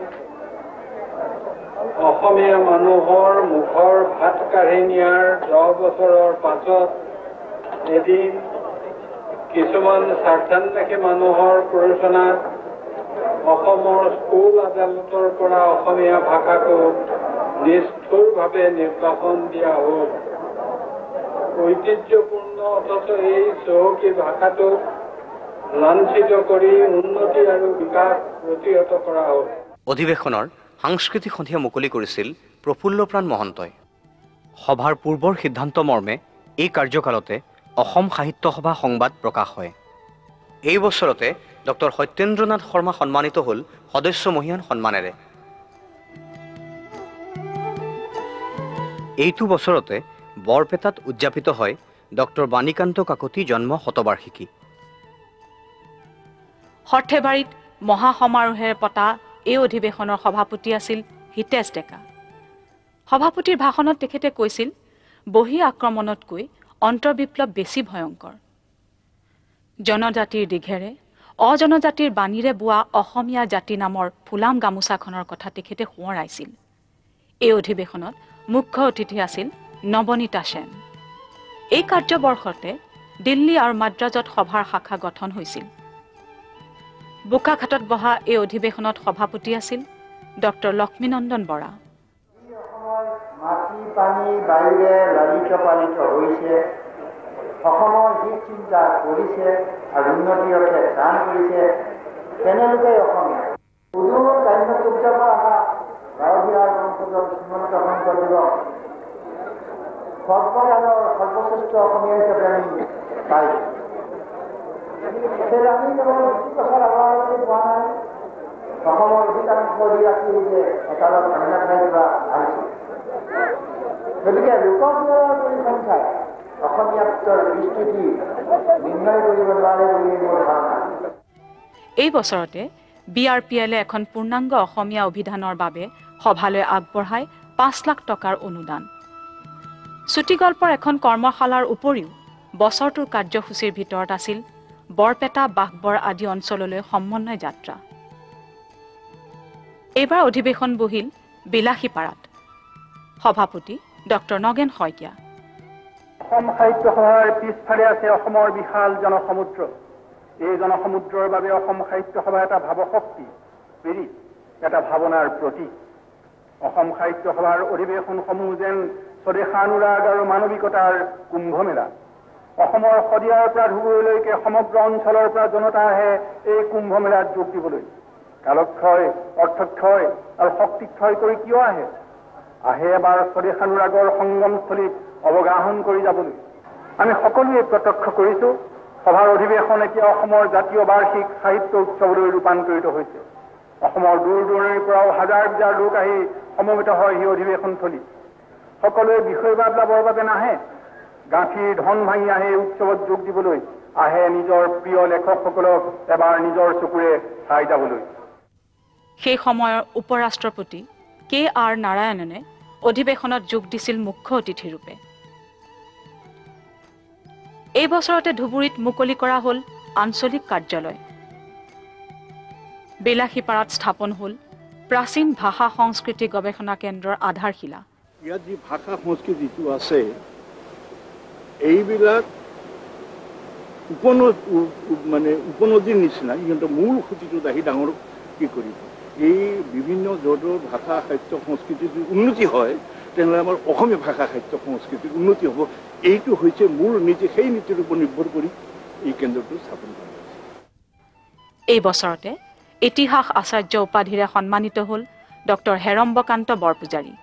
অসমীয়া মানুহৰ মুখৰ ভাত কাঢ়ি নিয়াৰ 10 বছৰৰ পাছত এদিন কিছুমান স্বাৰ্থান্বেষী মানুহৰ প্ৰৰোচনাত অসমৰ স্কুল আদালতৰ পৰা অসমীয়া ভাষাটো নিষ্ঠুৰভাৱে নিৰ্বাসন দিয়া হ'ল। ঐতিহ্যপূৰ্ণ অথচ এই চহকী ভাষাটোক লাঞ্ছিত কৰি উন্নতি আৰু বিকাশ প্ৰতিহত কৰা হ'ল। অধিৱেশনৰ সাংস্কৃতিক সন্ধিয়া মুকলি কৰিছিল প্ৰফুল্লপ্ৰাণ মহন্তই। সভাৰ পূৰ্বৰ সিদ্ধান্ত মৰ্মে এই কাৰ্যকালতে অসম সাহিত্য সভা সংবাদ প্ৰকাশ হয়। এই বছৰতে ডক্টৰ সত্যেন্দ্ৰনাথ শৰ্মা সন্মানিত হ'ল সদস্য মহীয়ান সন্মানেৰে। এইটো বছৰতে বৰপেটাত উদযাপিত হয় ডক্টৰ বাণীকান্ত কাকতি জন্ম শতবাৰ্ষিকী। সৰ্থেবাৰীত মহাসমাৰোহেৰে পতা এই অধিৱেশনৰ সভাপতি আছিল হিতেশ ডেকা। সভাপতিৰ ভাষণত তেখেতে কৈছিল, বহি আক্ৰমণতকৈ অন্তৰ্বিপ্লৱ বেছি ভয়ংকৰ। জনজাতিৰ দীঘেৰে অজনজাতিৰ বাণীৰে বোৱা অসমীয়া জাতি নামৰ ফুলাম গামোচাখনৰ কথা তেখেতে সোঁৱৰাইছিল। এই অধিৱেশনত মুখ্য অতিথি আছিল নৱনীতা সেন। এই কাৰ্যবৰ্ষতে দিল্লী আৰু মাদ্ৰাজত সভাৰ শাখা গঠন হৈছিল। বোকাখাটত বহা এই অধিৱেশনত সভাপতি আছিল ডক্টৰ লক্ষ্মীনন্দন বৰা। মাটি পানী বায়ুৰে লালিত পালিত হৈছে, অসমৰ হিত চিন্তা কৰিছে আৰু উন্নতিৰ অৰ্থে দান কৰিছে, তেনেলোকে অসমীয়া উদূৰ গ্ৰাম্যসূত্ৰৰ পৰা অহা গাঁৱলীয়া বংশধৰ শ্ৰীমন্ত শংকৰদেৱক সৰ্বকালৰ সৰ্বশ্ৰেষ্ঠ অসমীয়া হিচাপে আমি পাইছোঁ। সেই আমি কেৱল 20 বছৰ আগতে পোৱা নাই, অসমৰ অধিকাংশ অধিবাসীয়ে একালত অন্য ঠাইৰ পৰা আহিছিল। গতিকে লোকপ্ৰিয়ৰ পৰিসংখ্যাই অসমীয়াত্বৰ বিস্তৃতি নিৰ্ণয় কৰিব নোৱাৰে বুলি মোৰ ধাৰণা। এই বছৰতে BRPL এখন পূৰ্ণাংগ অসমীয়া অভিধানৰ বাবে সভালৈ আগবঢ়াই 5 লাখ টকাৰ অনুদান। চুটিগল্পৰ এখন কৰ্মশালাৰ উপৰিও বছৰটোৰ কাৰ্যসূচীৰ ভিতৰত আছিল বৰপেটা বাঘবৰ আদি অঞ্চললৈ সমন্বয় যাত্ৰা। এইবাৰ অধিৱেশন বহিল বিলাসীপাৰাত। সভাপতি ডক্টৰ নগেন শইকীয়া। অসম সাহিত্য সভাৰ পিছফালে আছে অসমৰ বিশাল জনসমুদ্ৰ। এই জনসমুদ্ৰৰ বাবে অসম সাহিত্য সভা এটা ভাৱশক্তি, প্ৰেৰিত এটা ভাৱনাৰ প্ৰতীক। অসম সাহিত্য সভাৰ অধিৱেশনসমূহ যেন স্বদেশানুৰাগ আৰু মানৱিকতাৰ কুম্ভমেলা। অসমৰ শদিয়াৰ পৰা ধুবুৰীলৈকে সমগ্ৰ অঞ্চলৰ পৰা জনতা আহে এই কুম্ভমেলাত যোগ দিবলৈ। কালক্ষয়, অৰ্থক্ষয় আৰু শক্তিক্ষয় কৰি কিয় আহে? আহে এবাৰ স্বদেশানুৰাগৰ সংগমস্থলীত অৱগাহন কৰি যাবলৈ। আমি সকলোৱে প্ৰত্যক্ষ কৰিছোঁ, সভাৰ অধিৱেশন এতিয়া অসমৰ জাতীয় বাৰ্ষিক সাহিত্য উৎসৱলৈ ৰূপান্তৰিত হৈছে। অসমৰ দূৰ দূৰণিৰ পৰাও হাজাৰ হাজাৰ লোক আহি সমবেত হয় সেই অধিৱেশনস্থলী। সকলোৱে বিষয়বাদ লাভৰ বাবে নাহে, গাঁঠিৰ ধন ভাঙি আহে এই উৎসৱত যোগ দিবলৈ, আহে নিজৰ প্ৰিয় লেখকসকলক এবাৰ নিজৰ চকুৰে চাই যাবলৈ। সেই সময়ৰ উপৰাষ্ট্ৰপতি KR নাৰায়ণনে অধিৱেশনত যোগ দিছিল মুখ্য অতিথিৰূপে। এই বছৰতে ধুবুৰীত মুকলি কৰা হ'ল আঞ্চলিক কাৰ্যালয়। বিলাসীপাৰাত স্থাপন হ'ল প্ৰাচীন ভাষা সংস্কৃতি গৱেষণা কেন্দ্ৰৰ আধাৰশিলা। ইয়াত যি ভাষা সংস্কৃতিটো আছে, এইবিলাক উপনদীৰ নিচিনা, সিহঁতৰ মূল খুঁটিটোত আহি ডাঙৰ কি কৰিব। এই বিভিন্ন য'তৰ ভাষা সাহিত্য সংস্কৃতিৰ উন্নতি হয়, তেনেহ'লে আমাৰ অসমীয়া ভাষা সাহিত্য সংস্কৃতিৰ উন্নতি হ'ব। এইটো হৈছে মূল নীতি, সেই নীতিৰ ওপৰত নিৰ্ভৰ কৰি এই কেন্দ্ৰটো স্থাপন কৰা হৈছে। এই বছৰতে ইতিহাস আচাৰ্য উপাধিৰে সন্মানিত হ'ল ডক্টৰ হেৰম্বকান্ত বৰপূজাৰী।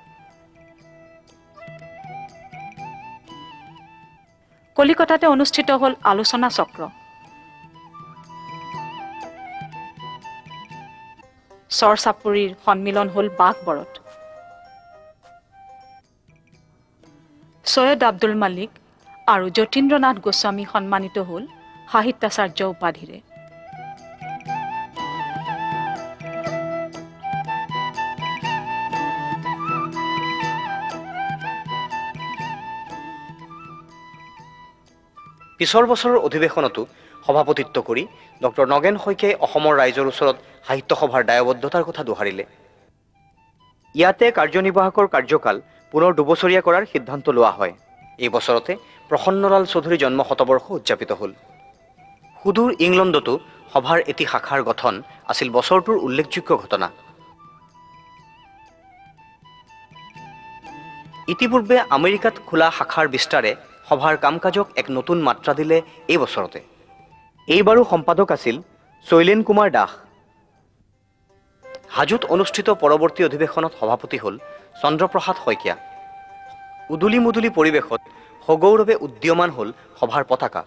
কলিকতাতে অনুষ্ঠিত হ'ল আলোচনা চক্ৰ। চৰ চাপৰিৰ সন্মিলন হ'ল বাঘবৰত। সৈয়দ আব্দুল মালিক আৰু যতীন্দ্ৰনাথ গোস্বামী সন্মানিত হ'ল সাহিত্যাচাৰ্য উপাধিৰে। পিছৰ বছৰৰ অধিৱেশনতো সভাপতিত্ব কৰি ডক্টৰ নগেন শইকীয়াই অসমৰ ৰাইজৰ ওচৰত সাহিত্য সভাৰ দায়বদ্ধতাৰ কথা দোহাৰিলে। ইয়াতে কাৰ্যনিৰ্বাহকৰ কাৰ্যকাল পুনৰ 2 বছৰীয়া কৰাৰ সিদ্ধান্ত লোৱা হয়। এই বছৰতে প্ৰসন্নলাল চৌধুৰীৰ জন্ম শতবৰ্ষ উদযাপিত হ'ল। সুদূৰ ইংলণ্ডতো সভাৰ এটি শাখাৰ গঠন আছিল বছৰটোৰ উল্লেখযোগ্য ঘটনা। ইতিপূৰ্বে আমেৰিকাত খোলা শাখাৰ বিস্তাৰে সভাৰ কাম কাজক এক নতুন মাত্ৰা দিলে এই বছৰতে। এইবাৰো সম্পাদক আছিল শৈলেন কুমাৰ দাস। হাজোত অনুষ্ঠিত পৰৱৰ্তী অধিৱেশনত সভাপতি হ'ল চন্দ্ৰপ্ৰসাদ শইকীয়া। উদুলি মুদুলি পৰিৱেশত সগৌৰৱে উদ্যমান হ'ল সভাৰ পতাকা।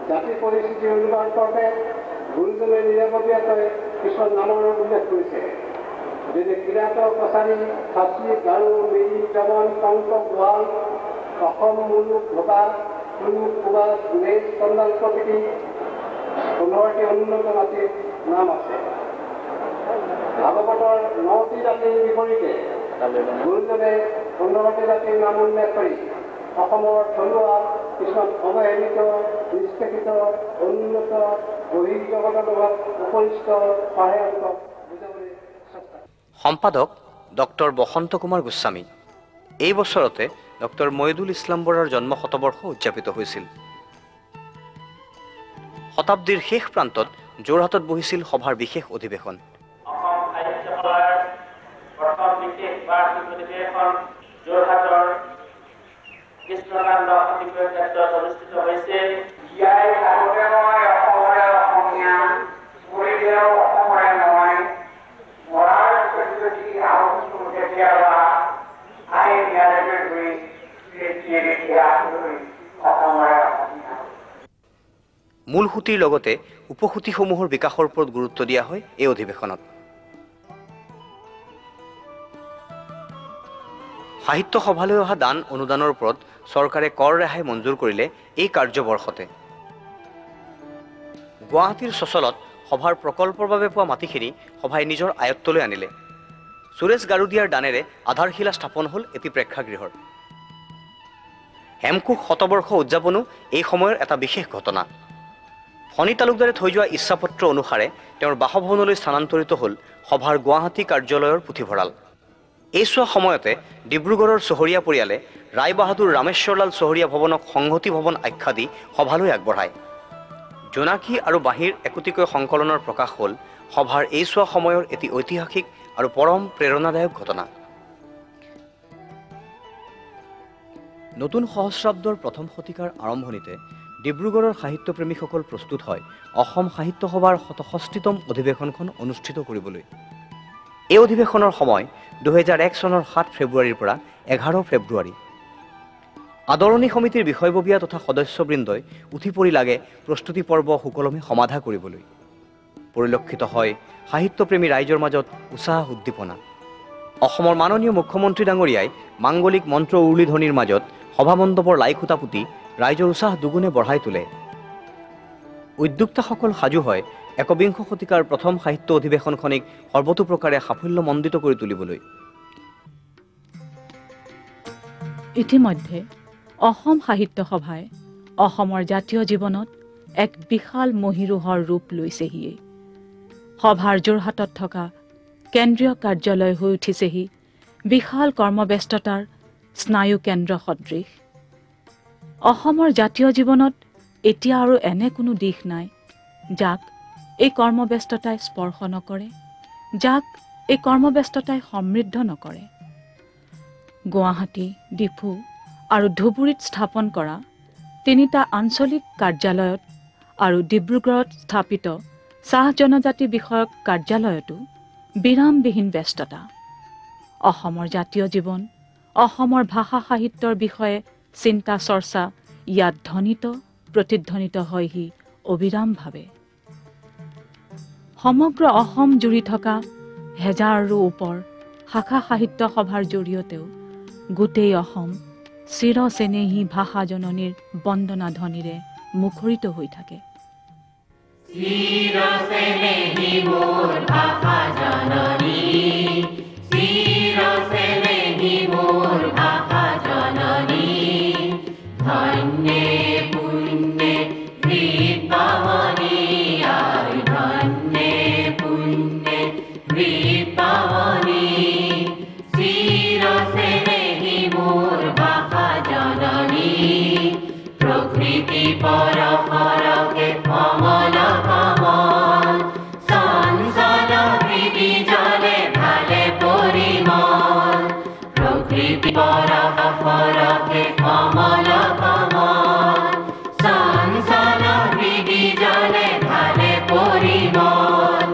জাতিৰ পৰিস্থিতি অনুমান কৰোঁতে গুৰুজনে নিৰৱবীয়াকৈ কিছুমান নামৰ উল্লেখ কৰিছে, যেনে কিৰাত কছাৰী, খাচী, গাৰো, মিৰি, দমন, কংক, গোৱাল, অসম, মুলুক, ভোবা, কুলুক, কুবা, নেজ, চন্দাল প্ৰকৃতি 15টি উন্নত জাতিৰ নাম আছে। ভাগৱতৰ 9টি জাতিৰ বিপৰীতে গুৰুজনে 15টি জাতিৰ নাম উল্লেখ কৰি অসমৰ থলুৱা কিছুমান অৱহেলিত, নিষ্পেষিত, উন্নত, বহিৰ্জগতৰ লগত উপৰিষ্ট সহায়ক বুজাবলৈ চেষ্টা। সম্পাদক ডক্টৰ বসন্ত কুমাৰ গোস্বামী। এই বছৰতে ডক্টৰ মইদুল ইছলাম বৰাৰ জন্ম শতবৰ্ষ উদযাপিত হৈছিল। শতাব্দীৰ শেষ প্ৰান্তত যোৰহাটত বহিছিল সভাৰ বিশেষ অধিৱেশন। যোৰহাটৰ কৃষ্ণকান্ত সতীৰ্থ ক্ষেত্ৰত অনুষ্ঠিত হৈছে। ইয়াৰ আগতে মই অসমৰে অসমীয়া, পৰিৱেশ অসমৰে নহয়, মৰাৰ যদি আহোঁ কেতিয়াবা আই ইয়ালৈকে গৈ অসমৰে অসমীয়া। মূল সুঁতিৰ লগতে উপসুঁতিসমূহৰ বিকাশৰ ওপৰত গুৰুত্ব দিয়া হয় এই অধিৱেশনত। সাহিত্য সভালৈ অহা দান অনুদানৰ ওপৰত চৰকাৰে কৰ ৰেহাই মঞ্জুৰ কৰিলে এই কাৰ্যবৰ্ষতে। গুৱাহাটীৰ চচলত সভাৰ প্ৰকল্পৰ বাবে পোৱা মাটিখিনি সভাই নিজৰ আয়ত্তলৈ আনিলে। সুৰেশ গাৰুদিয়াৰ দানেৰে আধাৰশিলা স্থাপন হ'ল এটি প্ৰেক্ষাগৃহৰ। হেমকোষ শতবৰ্ষ উদযাপনো এই সময়ৰ এটা বিশেষ ঘটনা। ফণী তালুকদাৰে থৈ যোৱা ইচ্ছাপত্ৰ অনুসাৰে তেওঁৰ বাসভৱনলৈ স্থানান্তৰিত হ'ল সভাৰ গুৱাহাটী কাৰ্যালয়ৰ পুথিভঁৰাল। এইছোৱা সময়তে ডিব্ৰুগড়ৰ চহৰীয়া পৰিয়ালে ৰায়বাহাদুৰ ৰামেশ্বৰলাল চহৰীয়া ভৱনক সংহতি ভৱন আখ্যা দি সভালৈ আগবঢ়ায়। জোনাকী আৰু বাঁহীৰ একোটিকৈ সংকলনৰ প্ৰকাশ হ'ল সভাৰ এইছোৱা সময়ৰ এটি ঐতিহাসিক আৰু পৰম প্ৰেৰণাদায়ক ঘটনা। নতুন সহস্ৰাব্দৰ প্ৰথম শতিকাৰ আৰম্ভণিতে ডিব্ৰুগড়ৰ সাহিত্যপ্ৰেমীসকল প্ৰস্তুত হয় অসম সাহিত্য সভাৰ ৬৭তম অধিৱেশনখন অনুষ্ঠিত কৰিবলৈ। এই অধিৱেশনৰ সময় 2001 চনৰ 7 ফেব্ৰুৱাৰীৰ পৰা 11 ফেব্ৰুৱাৰী। আদৰণি সমিতিৰ বিষয়ববীয়া তথা সদস্যবৃন্দই উঠি পৰি লাগে প্ৰস্তুতি পৰ্ব সুকলমে সমাধা কৰিবলৈ। পৰিলক্ষিত হয় সাহিত্যপ্ৰেমী ৰাইজৰ মাজত উৎসাহ উদ্দীপনা। অসমৰ মাননীয় মুখ্যমন্ত্ৰী ডাঙৰীয়াই মাংগলিক মন্ত্ৰ উৰুলিধ্বনিৰ মাজত সভামণ্ডপৰ লাই খুঁটা পুতি ৰাইজৰ উৎসাহ দুগুণে বঢ়াই তোলে। উদ্যোক্তাসকল সাজু হয় একবিংশ শতিকাৰ প্ৰথম সাহিত্য অধিৱেশনখনিক সৰ্বতোপ্ৰকাৰে সাফল্যমণ্ডিত কৰি তুলিবলৈ। ইতিমধ্যে অসম সাহিত্য সভাই অসমৰ জাতীয় জীৱনত এক বিশাল মহীৰূহৰ ৰূপ লৈছেহিয়ে। সভাৰ যোৰহাটত থকা কেন্দ্ৰীয় কাৰ্যালয় হৈ উঠিছেহি বিশাল কৰ্মব্যস্ততাৰ স্নায়ু কেন্দ্ৰ সদৃশ। অসমৰ জাতীয় জীৱনত এতিয়া আৰু এনে কোনো দিশ নাই যাক এই কৰ্মব্যস্ততাই স্পৰ্শ নকৰে, যাক এই কৰ্মব্যস্ততাই সমৃদ্ধ নকৰে। গুৱাহাটী, ডিফু আৰু ধুবুৰীত স্থাপন কৰা 3টা আঞ্চলিক কাৰ্যালয়ত আৰু ডিব্ৰুগড়ত স্থাপিত চাহ জনজাতি বিষয়ক কাৰ্যালয়তো বিৰামবিহীন ব্যস্ততা। অসমৰ জাতীয় জীৱন, অসমৰ ভাষা সাহিত্যৰ বিষয়ে চিন্তা চৰ্চা ইয়াত ধ্বনিত প্ৰতিধ্বনিত হয়হি অবিৰামভাৱে। সমগ্ৰ অসম জুৰি থকা হেজাৰৰো ওপৰ শাখা সাহিত্য সভাৰ জৰিয়তেও গোটেই অসম চিৰচেনেহী ভাষা জননীৰ বন্দনা ধ্বনিৰে মুখৰিত হৈ থাকে। চিৰচেনেহী মোৰ ভাষা জননী, চিৰচেনেহী মোৰ ভাষা জননী, ধন্যে পুণ্যে কৃপাৱনী, আই ধন্যে পুণ্যে কৃপাৱনী, চিৰচেনেহী মোৰ ভাষা জননী, প্ৰকৃতি পৰশৰকে কমল কমল, চঞ্চল হৃদি জলে ভালে পৰিমল, প্ৰকৃতি পৰশৰকে কমল কমল, চঞ্চল হৃদি জলে ভালে পৰিমল,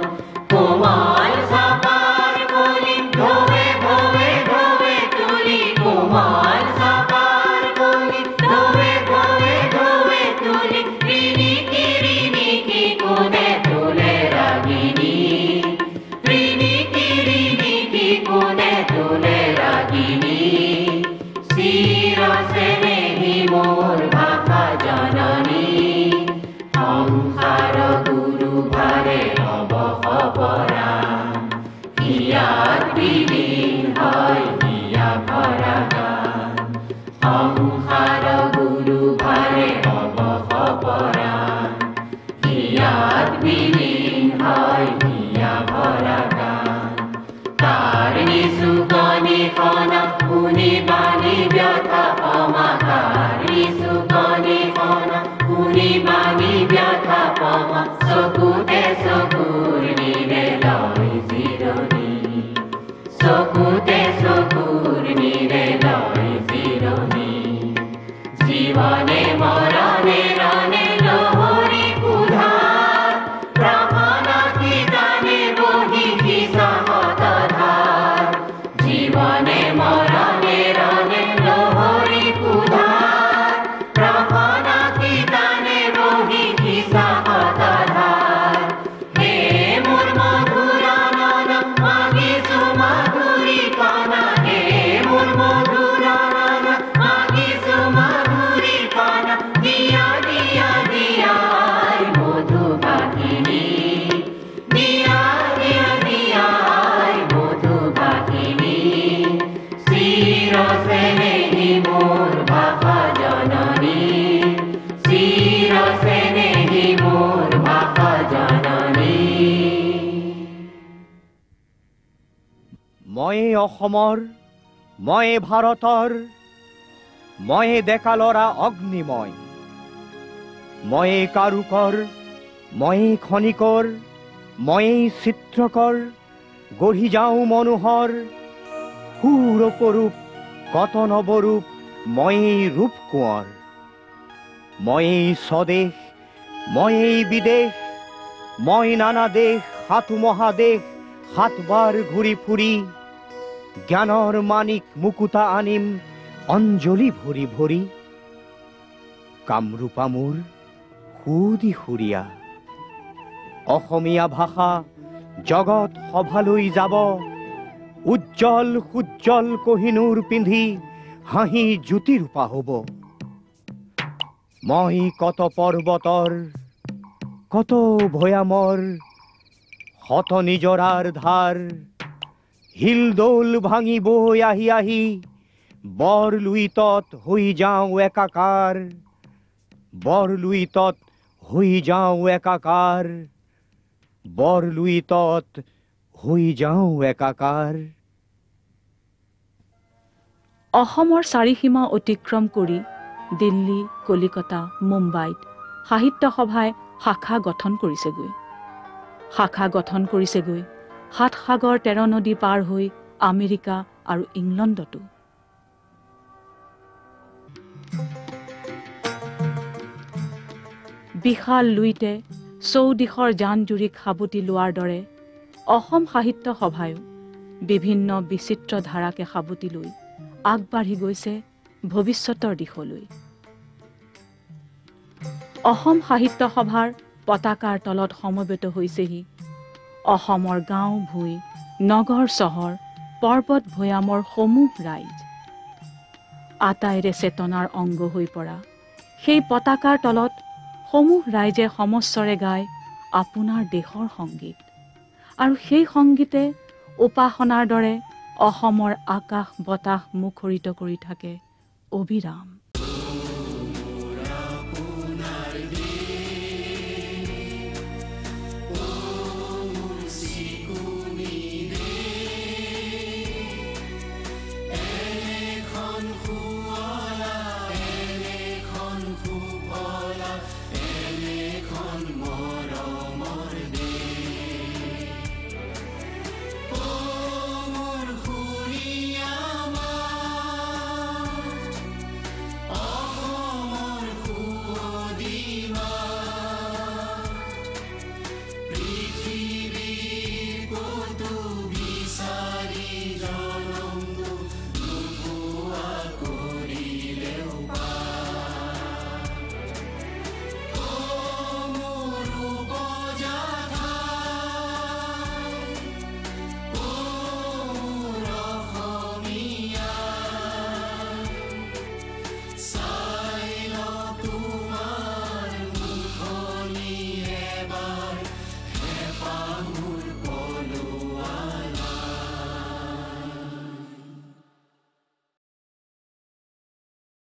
কোমল সপাৰ কলি ঢৌৱে ঢৌৱে ঢৌৱে তুলি, কোমল সপাৰ কলি ঢৌৱে ঢৌৱে ঢৌৱে তুলি, ৰিণিকি কোনে তোলে ৰাগিনী, ৰিণিকি কোনে তোলে ৰাগিনী, চিৰচেনেহী মোৰ ভাষা জননী, সংসাৰ গুৰু ভাৰে নৱ খবৰা, হিয়াত বিলীন হয় হিয়া ভৰা গান, সংসাৰ গুৰু ভাৰে নৱ খবৰা, হিয়াত বিলীন হয় হিয়া ভৰা গান, তাৰ নিচুকনি খনত শুনি বাণী ব্যথা পমাকাৰ, নিচুকনি খনত শুনি বাণী ব্যথা পমা, চকুতে চকুৰ নিৰে লয় জিৰণি, চকুতে চকুৰ নিৰে লয় জিৰণি, জীৱনে মৰণে ৰণে লহৰি উধাৰ, প্ৰাণনাথি গানে বহি সিঁচাহত ধাৰ, জীৱনে মৰণে ৰণে লহৰি উধাৰ, প্ৰাণনাথি গানে বহি সিঁচাহত ধাৰ, হে মোৰ মধুৰ নন মাগিছো মাধুৰী কণা, হে মোৰ মধুৰ নন মাগিছো মাধুৰী কণা, দিয়া দিয়া দিয়া আই মধুবাহিনী, দিয়া দিয়া দিয়া আই মধুবাহিনী, চিৰচেনেহী মোৰ ভাষা জননী, চিৰচেনেহী মোৰ ভাষা জননী। ময়ে অসমৰ, ময়ে ভাৰতৰ, ময়ে ডেকা ল'ৰা অগ্নিময়, ময়ে কাৰুকৰ, ময়ে খনিকৰ, ময়েই চিত্ৰকৰ, গঢ়ি যাওঁ মনোহৰ, সুৰ অপৰূপ কত নৱৰূপ, ময়েই ৰূপ কোঁৱৰ, ময়েই স্বদেশ, ময়েই বিদেশ, মই নানা দেশ, সাতো মহাদেশ, সাতবাৰ ঘূৰি ফুৰি, জ্ঞানৰ মানিক মুকুতা আনিম অঞ্জলি ভৰি ভৰি, কামৰূপা মোৰ সুদি সুৰীয়া, অসমীয়া ভাষা জগত সভালৈ যাব, উজ্জ্বল সুজ্জ্বল কহিনূৰ পিন্ধি হাঁহি জ্যোতিৰূপা হ'ব, মই কত পৰ্বতৰ, কত ভৈয়ামৰ, শত নিজৰাৰ ধাৰ, হিলদোল ভাঙি বৈ আহি আহি, বৰলুইতত হৈ যাওঁ একাকাৰ, বৰলুইতত হৈ যাওঁ একাকাৰ, বৰলুইতত হৈ যাওঁ একাকাৰ। অসমৰ চাৰিসীমা অতিক্ৰম কৰি দিল্লী, কলিকতা, মুম্বাইত সাহিত্য সভাই শাখা গঠন কৰিছেগৈ, শাখা গঠন কৰিছেগৈ ৭ সাগৰ ১৩ নদী পাৰ হৈ আমেৰিকা আৰু ইংলণ্ডতো। বিশাল লুইতে চৌদিশৰ জান জুৰিক সাবটি লোৱাৰ দৰে অসম সাহিত্য সভায়ো বিভিন্ন বিচিত্ৰ ধাৰাকে সাবটি লৈ আগবাঢ়ি গৈছে ভৱিষ্যতৰ দিশলৈ। অসম সাহিত্য সভাৰ পতাকাৰ তলত সমবেত হৈছেহি অসমৰ গাঁও ভূঁই নগৰ চহৰ পৰ্বত ভৈয়ামৰ সমূহ ৰাইজ আটাইৰে চেতনাৰ অংগ হৈ পৰা সেই পতাকাৰ তলত সমূহ ৰাইজে সমস্বৰে গায় আপোনাৰ দেশৰ সংগীত আৰু সেই সংগীতে উপাসনাৰ দৰে অসমৰ আকাশ বতাহ মুখৰিত কৰি থাকে অবিৰাম।